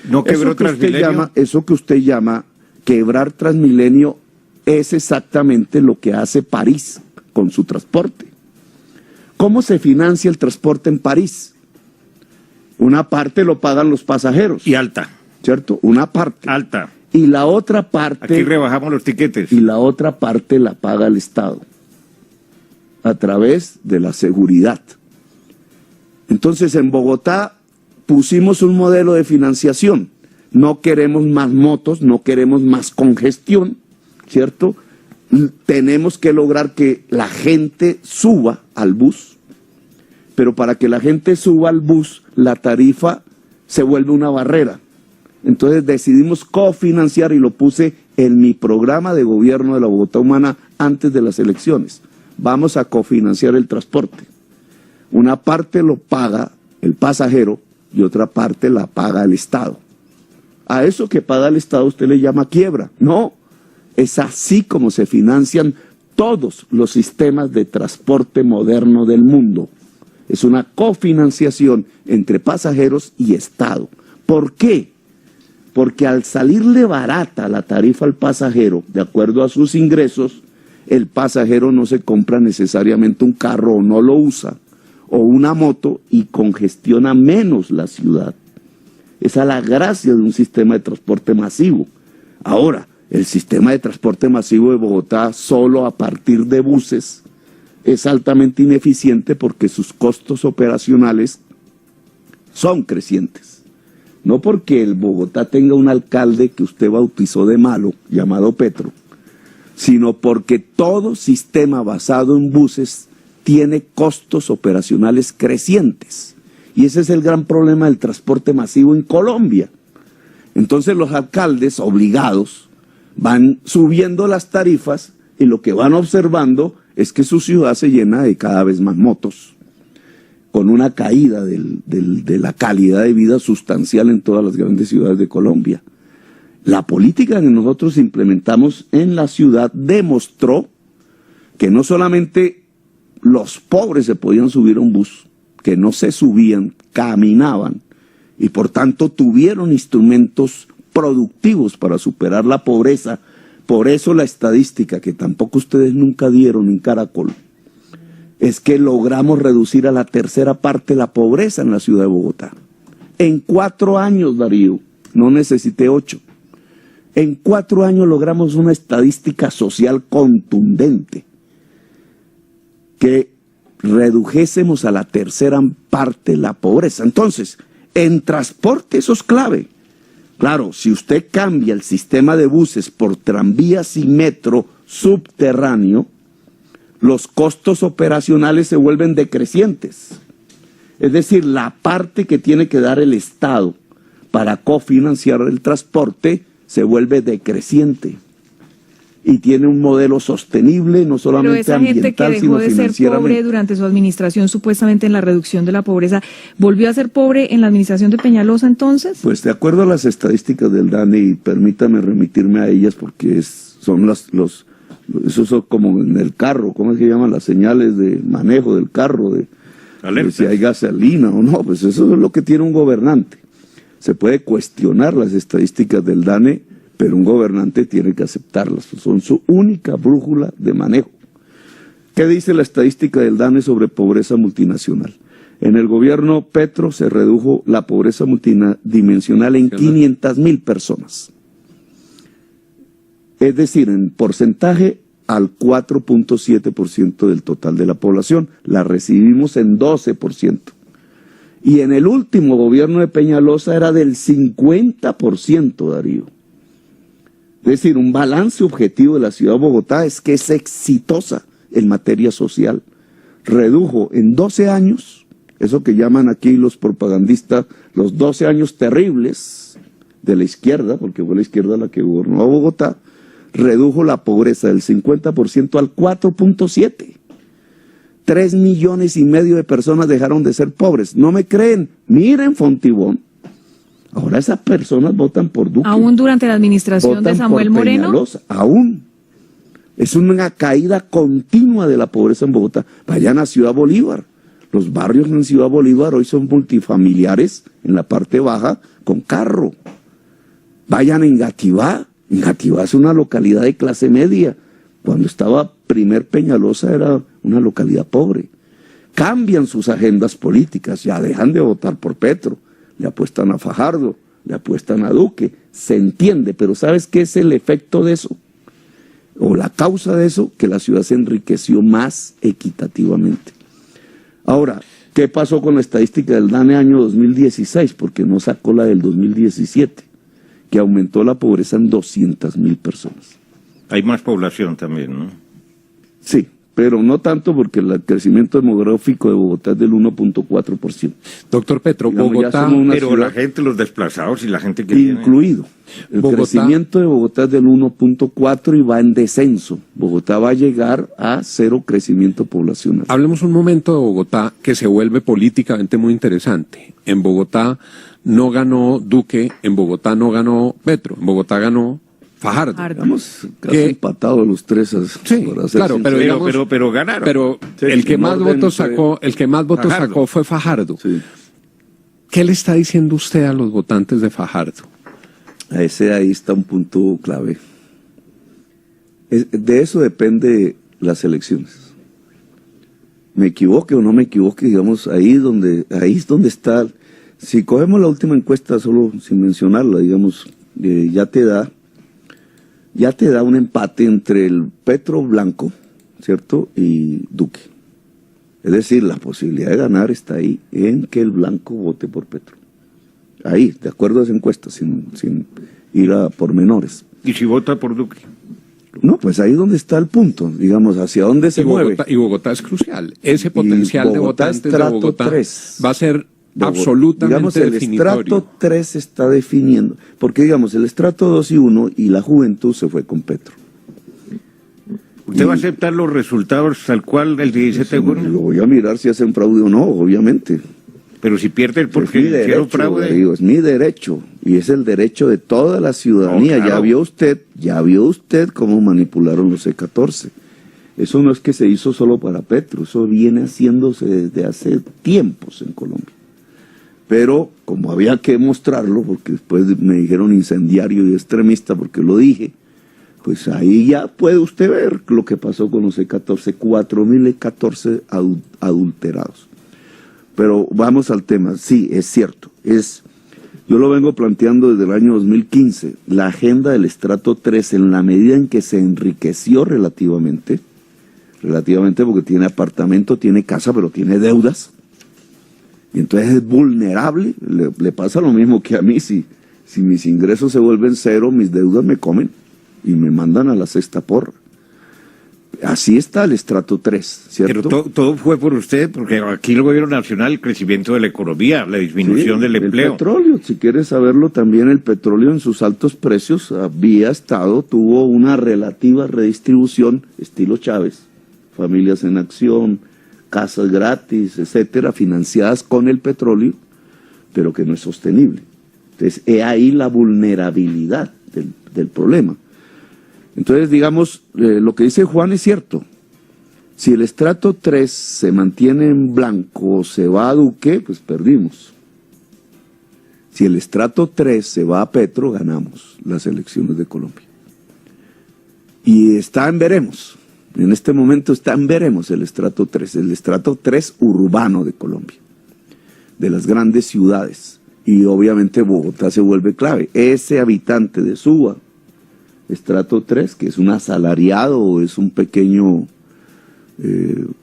No quebró Transmilenio. Eso que usted llama quebrar Transmilenio es exactamente lo que hace París con su transporte. ¿Cómo se financia el transporte en París? Una parte lo pagan los pasajeros. Y alta. ¿Cierto? Una parte. Alta. Y la otra parte... Aquí rebajamos los tiquetes. Y la otra parte la paga el Estado, a través de la seguridad. Entonces, en Bogotá pusimos un modelo de financiación. No queremos más motos, no queremos más congestión, ¿cierto? Tenemos que lograr que la gente suba al bus, pero para que la gente suba al bus, la tarifa se vuelve una barrera. Entonces decidimos cofinanciar, y lo puse en mi programa de gobierno de la Bogotá Humana antes de las elecciones. Vamos a cofinanciar el transporte. Una parte lo paga el pasajero y otra parte la paga el Estado. A eso que paga el Estado usted le llama quiebra. No, es así como se financian todos los sistemas de transporte moderno del mundo. Es una cofinanciación entre pasajeros y Estado. ¿Por qué? Porque al salirle barata la tarifa al pasajero, de acuerdo a sus ingresos, el pasajero no se compra necesariamente un carro o no lo usa, o una moto, y congestiona menos la ciudad. Esa es la gracia de un sistema de transporte masivo. Ahora, el sistema de transporte masivo de Bogotá, solo a partir de buses, es altamente ineficiente porque sus costos operacionales son crecientes. No porque el Bogotá tenga un alcalde que usted bautizó de malo, llamado Petro, sino porque todo sistema basado en buses tiene costos operacionales crecientes. Y ese es el gran problema del transporte masivo en Colombia. Entonces los alcaldes obligados van subiendo las tarifas, y lo que van observando es que su ciudad se llena de cada vez más motos, con una caída de la calidad de vida sustancial en todas las grandes ciudades de Colombia. La política que nosotros implementamos en la ciudad demostró que no solamente los pobres se podían subir a un bus, que no se subían, caminaban, y por tanto tuvieron instrumentos productivos para superar la pobreza. Por eso la estadística, que tampoco ustedes nunca dieron en Caracol, es que logramos reducir a la tercera parte la pobreza en la ciudad de Bogotá. En 4 años, Darío, no necesité 8. En 4 años logramos una estadística social contundente, que redujésemos a la tercera parte la pobreza. Entonces, en transporte eso es clave. Claro, si usted cambia el sistema de buses por tranvías y metro subterráneo, los costos operacionales se vuelven decrecientes. Es decir, la parte que tiene que dar el Estado para cofinanciar el transporte se vuelve decreciente. Y tiene un modelo sostenible, no solamente ambiental, sino financieramente. Pero esa gente que dejó de ser pobre durante su administración, supuestamente en la reducción de la pobreza, ¿volvió a ser pobre en la administración de Peñalosa entonces? Pues de acuerdo a las estadísticas del DANE, y permítame remitirme a ellas porque son esos son como en el carro, ¿cómo es que llaman las señales de manejo del carro? De si hay gasolina o no, pues eso es lo que tiene un gobernante. Se puede cuestionar las estadísticas del DANE, pero un gobernante tiene que aceptarlas, son su única brújula de manejo. ¿Qué dice la estadística del DANE sobre pobreza multinacional? En el gobierno Petro se redujo la pobreza multidimensional en 500,000 personas. Es decir, en porcentaje al 4.7% del total de la población. La recibimos en 12%. Y en el último gobierno de Peñalosa era del 50%, Darío. Es decir, un balance objetivo de la ciudad de Bogotá es que es exitosa en materia social. Redujo en 12 años, eso que llaman aquí los propagandistas, los 12 años terribles de la izquierda, porque fue la izquierda la que gobernó a Bogotá, redujo la pobreza del 50% al 4.7%. 3,5 millones de personas dejaron de ser pobres. ¿No me creen? Miren Fontibón. Ahora esas personas votan por Duque. ¿Aún durante la administración de Samuel Moreno? Peñalosa, aún. Es una caída continua de la pobreza en Bogotá. Vayan a Ciudad Bolívar. Los barrios en Ciudad Bolívar hoy son multifamiliares en la parte baja con carro. Vayan a Engativá. Engativá es una localidad de clase media. Cuando estaba primer Peñalosa era una localidad pobre. Cambian sus agendas políticas, ya dejan de votar por Petro, le apuestan a Fajardo, le apuestan a Duque, se entiende, pero ¿sabes qué es el efecto de eso? O la causa de eso, que la ciudad se enriqueció más equitativamente. Ahora, ¿qué pasó con la estadística del DANE año 2016? Porque no sacó la del 2017, que aumentó la pobreza en 200,000 personas. Hay más población también, ¿no? Sí, pero no tanto porque el crecimiento demográfico de Bogotá es del 1.4%. Doctor Petro, Digamos, Bogotá... Pero la gente, los desplazados y la gente que incluido. El Bogotá, crecimiento de Bogotá es del 1.4 y va en descenso. Bogotá va a llegar a 0 crecimiento poblacional. Hablemos un momento de Bogotá, que se vuelve políticamente muy interesante. En Bogotá no ganó Duque, en Bogotá no ganó Petro, en Bogotá ganó Fajardo. Estamos casi empatados los tres. Sí, claro, pero, digamos, pero ganaron. Pero sí, el que más votos sacó, sacó fue Fajardo. Sí. ¿Qué le está diciendo usted a los votantes de Fajardo? Ahí está un punto clave. De eso depende las elecciones. Me equivoque o no me equivoque, digamos, ahí es donde está. Si cogemos la última encuesta, solo sin mencionarla, digamos, ya te da un empate entre el Petro blanco, ¿cierto?, y Duque. Es decir, la posibilidad de ganar está ahí, en que el blanco vote por Petro. Ahí, de acuerdo a esa encuesta, sin ir a pormenores. ¿Y si vota por Duque? No, pues ahí es donde está el punto, digamos, hacia dónde se mueve. Y Bogotá es crucial. Ese potencial de votantes de Bogotá 3. va a ser absolutamente digamos, el definitorio. estrato 3 se está definiendo, porque digamos, el estrato 2 y 1 y la juventud se fue con Petro. ¿Usted va a aceptar los resultados tal cual el 17 de junio? Lo voy a mirar si hacen fraude o no, obviamente. Pero si pierde el porque es mi derecho, fraude. Digo, es mi derecho, y es el derecho de toda la ciudadanía. No, claro. Ya vio usted cómo manipularon los C-14. Eso no es que se hizo solo para Petro, eso viene haciéndose desde hace tiempos en Colombia. Pero como había que mostrarlo, porque después me dijeron incendiario y extremista porque lo dije, pues ahí ya puede usted ver lo que pasó con los E-14, 4,000 E-14 adulterados. Pero vamos al tema, sí, es cierto, yo lo vengo planteando desde el año 2015, la agenda del estrato 3, en la medida en que se enriqueció relativamente porque tiene apartamento, tiene casa, pero tiene deudas, y entonces es vulnerable, le pasa lo mismo que a mí si Si mis ingresos se vuelven cero, mis deudas me comen y me mandan a la sexta porra. Así está el estrato 3, ¿cierto? Pero todo fue por usted, porque aquí el gobierno nacional, el crecimiento de la economía, la disminución del empleo. El petróleo, si quieres saberlo, también el petróleo en sus altos precios tuvo una relativa redistribución, estilo Chávez, familias en acción, casas gratis, etcétera, financiadas con el petróleo, pero que no es sostenible. Entonces, he ahí la vulnerabilidad del problema. Entonces, digamos, lo que dice Juan es cierto. Si el estrato 3 se mantiene en blanco o se va a Duque, pues perdimos. Si el estrato 3 se va a Petro, ganamos las elecciones de Colombia. Y está en veremos. En este momento está en veremos el estrato 3 urbano de Colombia, de las grandes ciudades. Y obviamente Bogotá se vuelve clave. Ese habitante de Suba, estrato 3, que es un asalariado o es un pequeño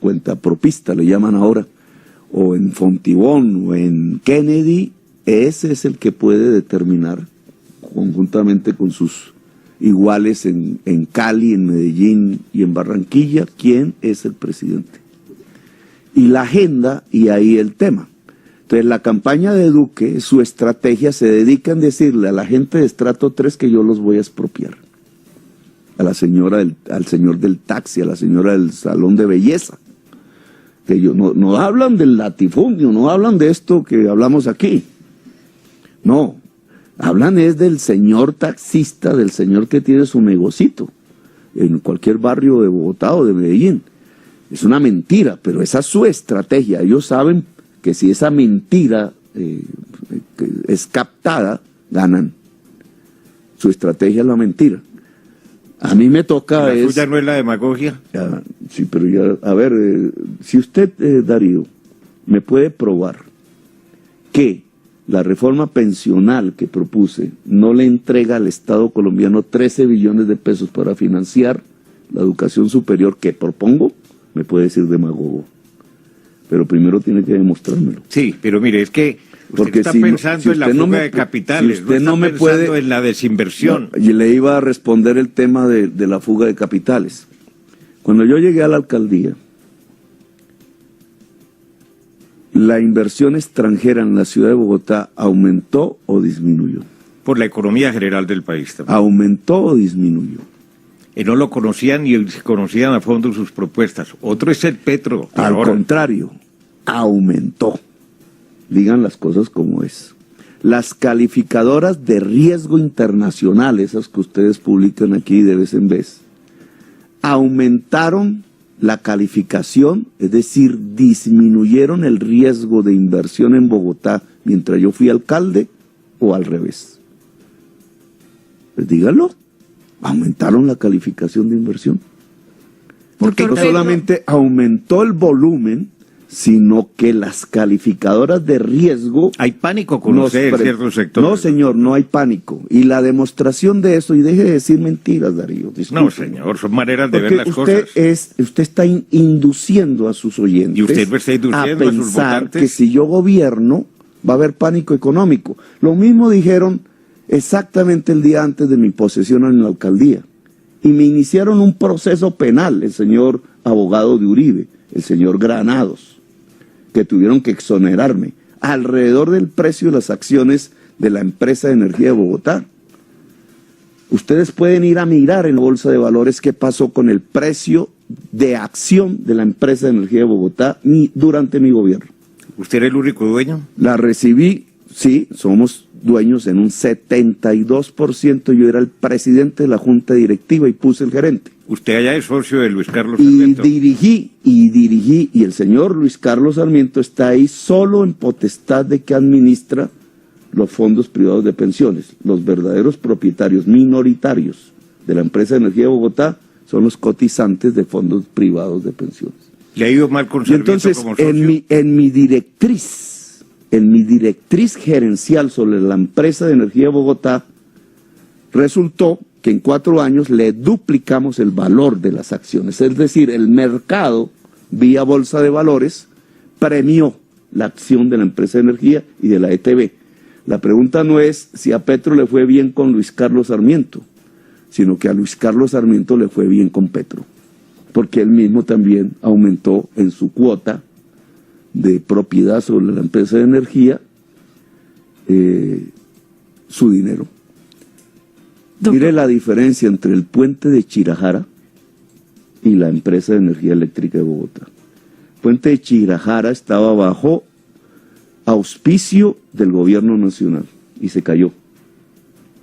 cuentapropista, le llaman ahora, o en Fontibón o en Kennedy, ese es el que puede determinar, conjuntamente con sus iguales en Cali, en Medellín y en Barranquilla, quién es el presidente. Y la agenda, y ahí el tema. Entonces, la campaña de Duque, su estrategia se dedica en decirle a la gente de estrato 3 que yo los voy a expropiar. A la señora al señor del taxi, a la señora del salón de belleza. Que ellos no hablan del latifundio, no hablan de esto que hablamos aquí. No, hablan es del señor taxista, del señor que tiene su negocito en cualquier barrio de Bogotá o de Medellín. Es una mentira, pero esa es su estrategia. Ellos saben que si esa mentira es captada, ganan. Su estrategia es la mentira. A mí me toca ¿La suya no es la demagogia? Sí, pero ya, a ver, si usted, Darío, me puede probar que la reforma pensional que propuse no le entrega al Estado colombiano 13 billones de pesos para financiar la educación superior que propongo, me puede decir demagogo. Pero primero tiene que demostrármelo. Sí, pero mire, es que usted está pensando en la fuga de capitales, usted no me puede, en la desinversión. Y le iba a responder el tema de la fuga de capitales. Cuando yo llegué a la alcaldía, ¿la inversión extranjera en la ciudad de Bogotá aumentó o disminuyó? Por la economía general del país también. ¿Aumentó o disminuyó? No lo conocían y conocían a fondo sus propuestas. Otro es el Petro. Al contrario, aumentó. Digan las cosas como es. Las calificadoras de riesgo internacional, esas que ustedes publican aquí de vez en vez, aumentaron la calificación, es decir, disminuyeron el riesgo de inversión en Bogotá mientras yo fui alcalde, o al revés. Pues díganlo, aumentaron la calificación de inversión. Porque no solamente aumentó el volumen, sino que las calificadoras de riesgo... Hay pánico con usted en ciertos sectores. No, señor, no hay pánico. Y la demostración de eso, y deje de decir mentiras, Darío. Disculpe. No, señor, son maneras de ver las cosas. Usted está induciendo a sus oyentes y usted me está induciendo a sus pensar votantes que si yo gobierno va a haber pánico económico. Lo mismo dijeron exactamente el día antes de mi posesión en la alcaldía. Y me iniciaron un proceso penal, el señor abogado de Uribe, el señor Granados, que tuvieron que exonerarme alrededor del precio de las acciones de la empresa de energía de Bogotá. Ustedes pueden ir a mirar en la Bolsa de Valores qué pasó con el precio de acción de la empresa de energía de Bogotá durante mi gobierno. ¿Usted era el único dueño? La recibí, sí, somos dueños en un 72%, yo era el presidente de la junta directiva y puse el gerente. Usted allá es socio de Luis Carlos Sarmiento. Y el señor Luis Carlos Sarmiento está ahí solo en potestad de que administra los fondos privados de pensiones. Los verdaderos propietarios minoritarios de la empresa de energía de Bogotá son los cotizantes de fondos privados de pensiones. ¿Le ha ido mal con Sarmiento como socio? En mi directriz gerencial sobre la empresa de energía de Bogotá, resultó que en 4 años le duplicamos el valor de las acciones. Es decir, el mercado, vía Bolsa de Valores, premió la acción de la empresa de energía y de la ETB. La pregunta no es si a Petro le fue bien con Luis Carlos Sarmiento, sino que a Luis Carlos Sarmiento le fue bien con Petro, porque él mismo también aumentó en su cuota de propiedad sobre la empresa de energía su dinero. Doctor. Mire la diferencia entre el puente de Chirajara y la empresa de energía eléctrica de Bogotá. El puente de Chirajara estaba bajo auspicio del gobierno nacional y se cayó.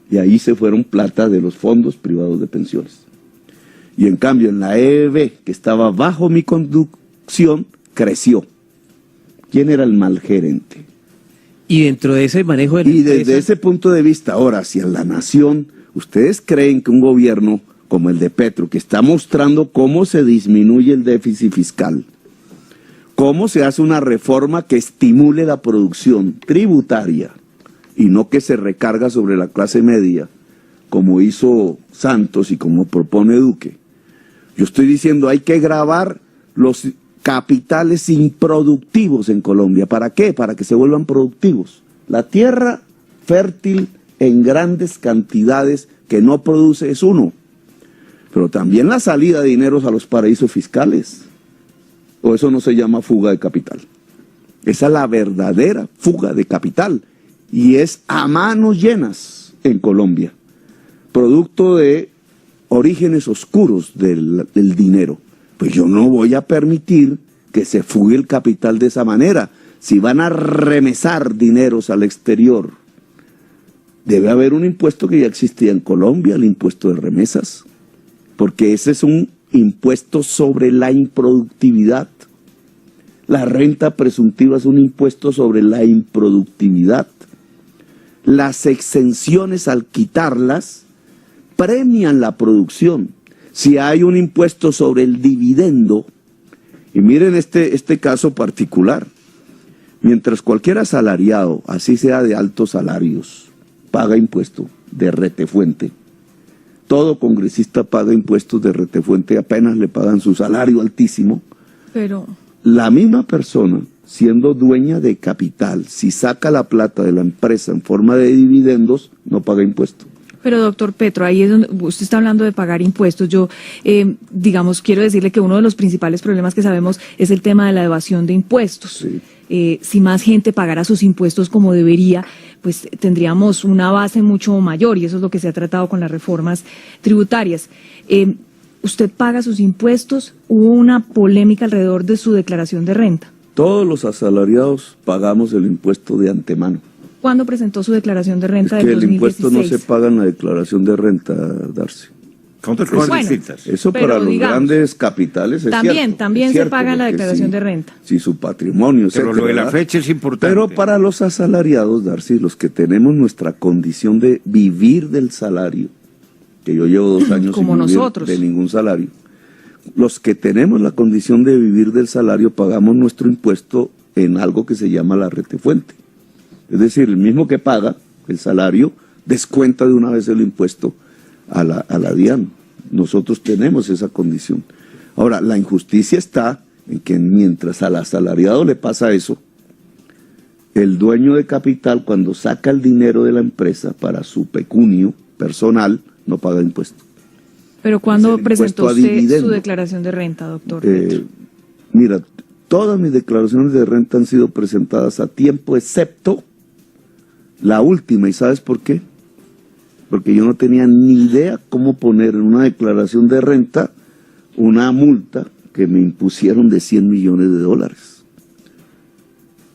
Y ahí se fueron plata de los fondos privados de pensiones. Y en cambio en la EEB, que estaba bajo mi conducción, creció. ¿Quién era el mal gerente? Y dentro de ese manejo de la Y desde empresa, ese punto de vista, ahora, hacia la nación, ¿ustedes creen que un gobierno como el de Petro, que está mostrando cómo se disminuye el déficit fiscal, cómo se hace una reforma que estimule la producción tributaria y no que se recarga sobre la clase media, como hizo Santos y como propone Duque? Yo estoy diciendo, hay que gravar los capitales improductivos en Colombia. ¿Para qué? Para que se vuelvan productivos. La tierra fértil en grandes cantidades que no produce es uno, pero también la salida de dineros a los paraísos fiscales. O eso no se llama fuga de capital. Esa es la verdadera fuga de capital y es a manos llenas en Colombia, producto de orígenes oscuros del dinero. Pues yo no voy a permitir que se fugue el capital de esa manera. Si van a remesar dineros al exterior, debe haber un impuesto que ya existía en Colombia, el impuesto de remesas, porque ese es un impuesto sobre la improductividad. La renta presuntiva es un impuesto sobre la improductividad. Las exenciones, al quitarlas, premian la producción. Si hay un impuesto sobre el dividendo, y miren este caso particular, mientras cualquier asalariado, así sea de altos salarios, paga impuesto de retefuente, todo congresista paga impuestos de retefuente, apenas le pagan su salario altísimo, Pero la misma persona, siendo dueña de capital, si saca la plata de la empresa en forma de dividendos, no paga impuesto. Pero doctor Petro, ahí es donde usted está hablando de pagar impuestos. Yo, digamos, quiero decirle que uno de los principales problemas que sabemos es el tema de la evasión de impuestos. Sí. Si más gente pagara sus impuestos como debería, pues tendríamos una base mucho mayor y eso es lo que se ha tratado con las reformas tributarias. ¿Usted paga sus impuestos? Hubo una polémica alrededor de su declaración de renta. Todos los asalariados pagamos el impuesto de antemano. ¿Cuándo presentó su declaración de renta Es que del el 2016? impuesto no se paga en la declaración de renta, Darcy. Son dos cosas Bueno, distintas. Eso pero para los digamos, grandes capitales es también cierto, se paga en la porque declaración sí, de renta. Sí, su patrimonio, Pero etcétera, lo de la ¿verdad? fecha es importante. Pero para los asalariados, Darcy, los que tenemos nuestra condición de vivir del salario, que yo llevo 2 años Como sin vivir nosotros. de ningún salario, los que tenemos la condición de vivir del salario pagamos nuestro impuesto en algo que se llama la retefuente. Es decir, el mismo que paga el salario descuenta de una vez el impuesto a la DIAN. Nosotros tenemos esa condición. Ahora, la injusticia está en que mientras al asalariado le pasa eso, el dueño de capital, cuando saca el dinero de la empresa para su pecunio personal, no paga impuesto. Pero ¿cuándo el presentó impuesto a usted dividendo. su declaración de renta, doctor Petro? Mira, todas mis declaraciones de renta han sido presentadas a tiempo, excepto la última. ¿Y sabes por qué? Porque yo no tenía ni idea cómo poner en una declaración de renta una multa que me impusieron de $100 millones.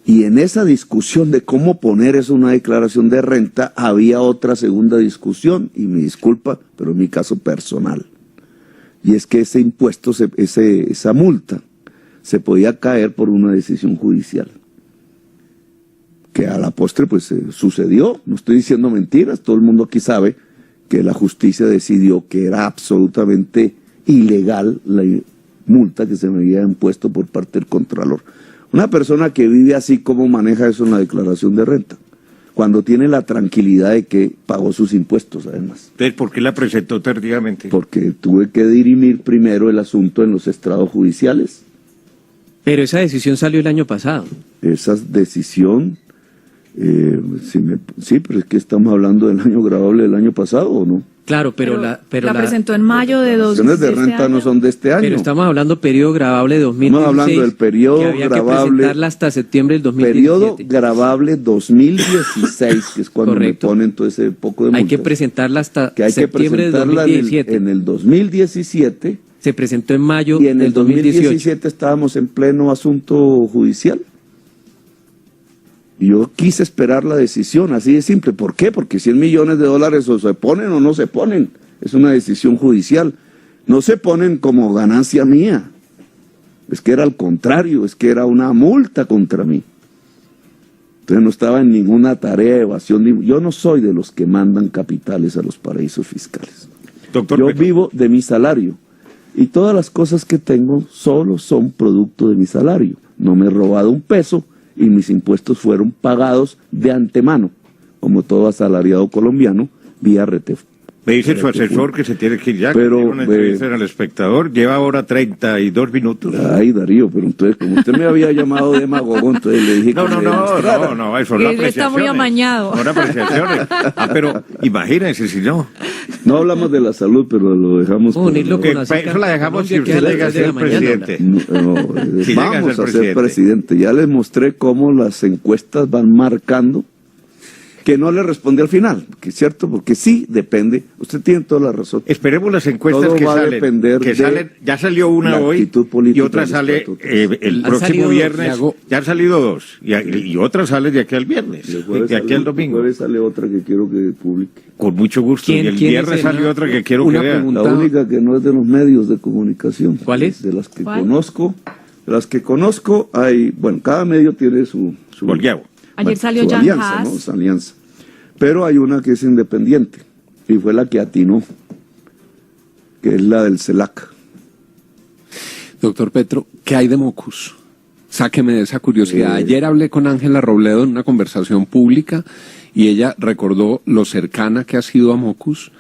Y en esa discusión de cómo poner eso en una declaración de renta, había otra segunda discusión, y me disculpa, pero en mi caso personal. Y es que ese impuesto, esa multa, se podía caer por una decisión judicial. Que a la postre pues sucedió, no estoy diciendo mentiras, todo el mundo aquí sabe que la justicia decidió que era absolutamente ilegal la multa que se me había impuesto por parte del Contralor. Una persona que vive así, ¿cómo maneja eso en la declaración de renta? Cuando tiene la tranquilidad de que pagó sus impuestos, además. Entonces, ¿por qué la presentó tardíamente? Porque tuve que dirimir primero el asunto en los estrados judiciales. pero esa decisión salió el año pasado. Esa decisión Sí, pero es que estamos hablando del año grabable del año pasado, ¿o no? Claro, pero la presentó en mayo de Las acciones de renta no son de este año. Pero estamos hablando periodo grabable de 2016. Estamos hablando del periodo que había grabable. que presentarla hasta septiembre del 2017. Periodo grabable 2016, que es cuando Correcto. me ponen todo ese poco de multas. Hay que presentarla hasta Que hay que septiembre del presentarla 2017. en el 2017, Se presentó en mayo y en el del 2018. 2017 estábamos en pleno asunto judicial. Y yo quise esperar la decisión, así de simple. ¿Por qué? Porque 100 millones de dólares o se ponen o no se ponen. Es una decisión judicial. No se ponen como ganancia mía. Es que era al contrario, es que era una multa contra mí. Entonces no estaba en ninguna tarea de evasión. Yo no soy de los que mandan capitales a los paraísos fiscales. Doctor Yo Petro, vivo de mi salario. Y todas las cosas que tengo solo son producto de mi salario. No me he robado un peso y mis impuestos fueron pagados de antemano, como todo asalariado colombiano, vía RTF. me dice su asesor que se tiene que ir ya, Pero, que tiene una entrevista en El Espectador, lleva ahora 32 minutos. Ay, Darío, pero entonces, como usted me había llamado demagogo, entonces le dije No, que no, me no, demostrara. no, eso es Él la está apreciación. muy amañado. Son apreciaciones. Pero imagínense si no. No hablamos de la salud, pero lo dejamos. Unirlo Que con Azúcar eso la dejamos si Colombia, usted que llega a las 3 de ser la mañana, presidente. No, Si llega a vamos ser a ser presidente. presidente. Ya les mostré cómo las encuestas van marcando que no le respondí al final, que es cierto, porque sí depende. Usted tiene toda la razón. Esperemos las encuestas Todo que va a salen. depender Que de salen, ya salió una la hoy actitud política y otra del sale estrato. el Han próximo salido viernes. dos. Ya han salido dos. Y otra sale de aquí al viernes. El jueves De aquí sale- al domingo. El jueves sale otra que quiero que publique. Con mucho gusto. ¿Quién- Y el quién es viernes el- salió otra que quiero una que vea. pregunta? La única que no es de los medios de comunicación. ¿Cuál es? De las que ¿Cuál? conozco. De las que conozco hay, bueno, cada medio tiene su Volteado. Ayer salió su Jan alianza, Haas. ¿no? Esa alianza. Pero hay una que es independiente y fue la que atinó, que es la del CELAC. Doctor Petro, ¿qué hay de Mocus? Sáqueme de esa curiosidad. Ayer hablé con Ángela Robledo en una conversación pública y ella recordó lo cercana que ha sido a Mocus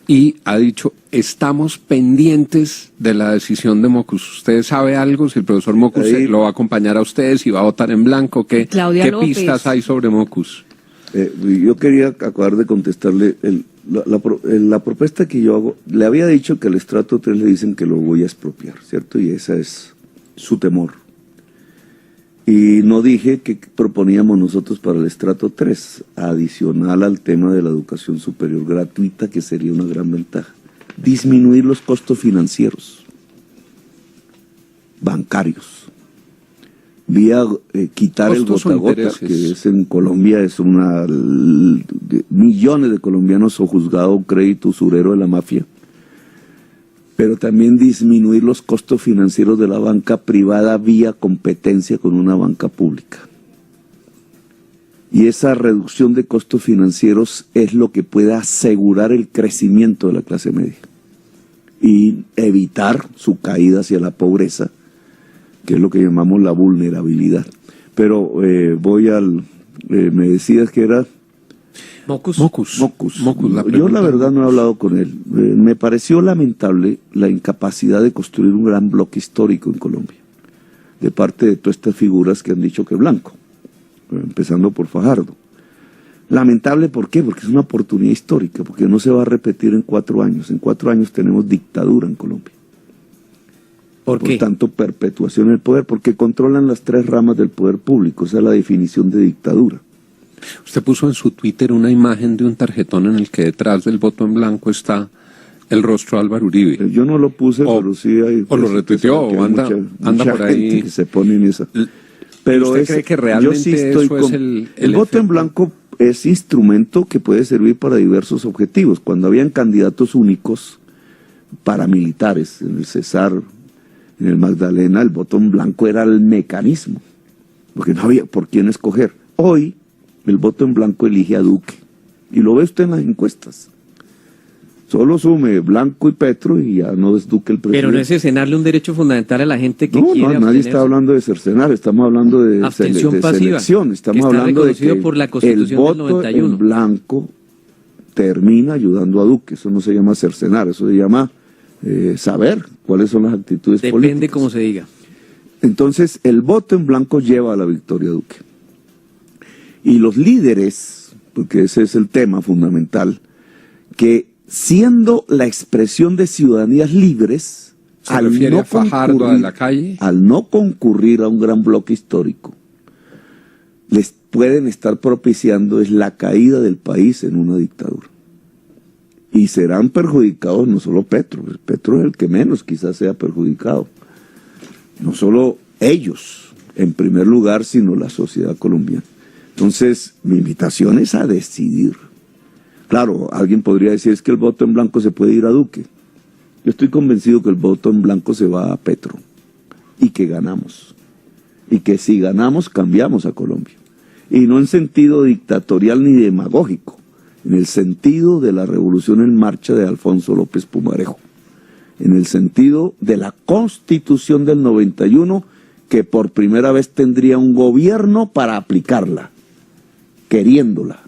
y ha dicho, estamos pendientes de la decisión de Mocus. ¿Usted sabe algo? Si el profesor Mocus Ahí- lo va a acompañar a usted, si va a votar en blanco, ¿qué Claudia López. pistas hay sobre Mocus? Yo quería acabar de contestarle la propuesta que yo hago. Le había dicho que al estrato 3 le dicen que lo voy a expropiar, ¿cierto? Y esa es su temor. Y no dije que proponíamos nosotros para el estrato 3, adicional al tema de la educación superior gratuita, que sería una gran ventaja. Disminuir los costos financieros, bancarios. Vía quitar el Costos o gota a gota, intereses. que es en Colombia, es millones de colombianos son juzgados crédito usurero de la mafia. Pero también disminuir los costos financieros de la banca privada vía competencia con una banca pública. Y esa reducción de costos financieros es lo que puede asegurar el crecimiento de la clase media y evitar su caída hacia la pobreza, que es lo que llamamos la vulnerabilidad. Pero me decías que era Mocus. Mocus. la Yo pregunta. la verdad no he hablado con él. Me pareció lamentable la incapacidad de construir un gran bloque histórico en Colombia, de parte de todas estas figuras que han dicho que blanco, empezando por Fajardo. Lamentable, ¿por qué? Porque es una oportunidad histórica, porque no se va a repetir en 4 años. En 4 años tenemos dictadura en Colombia. ¿Por qué? tanto, perpetuación del poder, porque controlan las 3 ramas del poder público. Esa es la definición de dictadura. Usted puso en su Twitter una imagen de un tarjetón en el que detrás del voto en blanco está el rostro de Álvaro Uribe. Yo no lo puse, pero sí hay... o lo retuiteó, que o hay anda mucha por ahí. gente que se pone en esa. Pero ¿usted cree que realmente yo sí estoy eso es el voto en efecto? blanco es instrumento que puede servir para diversos objetivos. Cuando habían candidatos únicos paramilitares, en el Cesar, en el Magdalena, el voto en blanco era el mecanismo, porque no había por quién escoger. Hoy, el voto en blanco elige a Duque, y lo ve usted en las encuestas. Solo sume Blanco y Petro y ya no es Duque el presidente. Pero no es cercenarle un derecho fundamental a la gente que No, quiere nadie abstenerse. está hablando de cercenar, estamos hablando de, Abstención de pasiva, selección, que estamos está hablando de reconocido que por la el Constitución del voto 91. en blanco termina ayudando a Duque. Eso no se llama cercenar, eso se llama saber cuáles son las actitudes Depende políticas. cómo se diga. Entonces, el voto en blanco lleva a la victoria a Duque. Y los líderes, porque ese es el tema fundamental, que siendo la expresión de ciudadanías libres, ¿Se refiere a Fajardo, a la calle? Al no concurrir a un gran bloque histórico, les pueden estar propiciando es la caída del país en una dictadura. Y serán perjudicados no solo Petro, Petro es el que menos quizás sea perjudicado. No solo ellos, en primer lugar, sino la sociedad colombiana. Entonces, mi invitación es a decidir. Claro, alguien podría decir, es que el voto en blanco se puede ir a Duque. Yo estoy convencido que el voto en blanco se va a Petro y que ganamos. Y que si ganamos, cambiamos a Colombia. Y no en sentido dictatorial ni demagógico, en el sentido de la revolución en marcha de Alfonso López Pumarejo, en el sentido de la Constitución del 91, que por primera vez tendría un gobierno para aplicarla, queriéndola,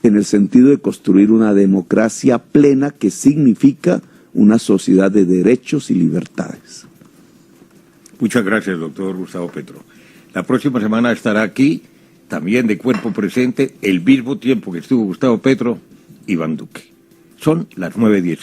en el sentido de construir una democracia plena que significa una sociedad de derechos y libertades. Muchas gracias, doctor Gustavo Petro. La próxima semana estará aquí, también de cuerpo presente, el mismo tiempo que estuvo Gustavo Petro, Iván Duque. Son las 9:10.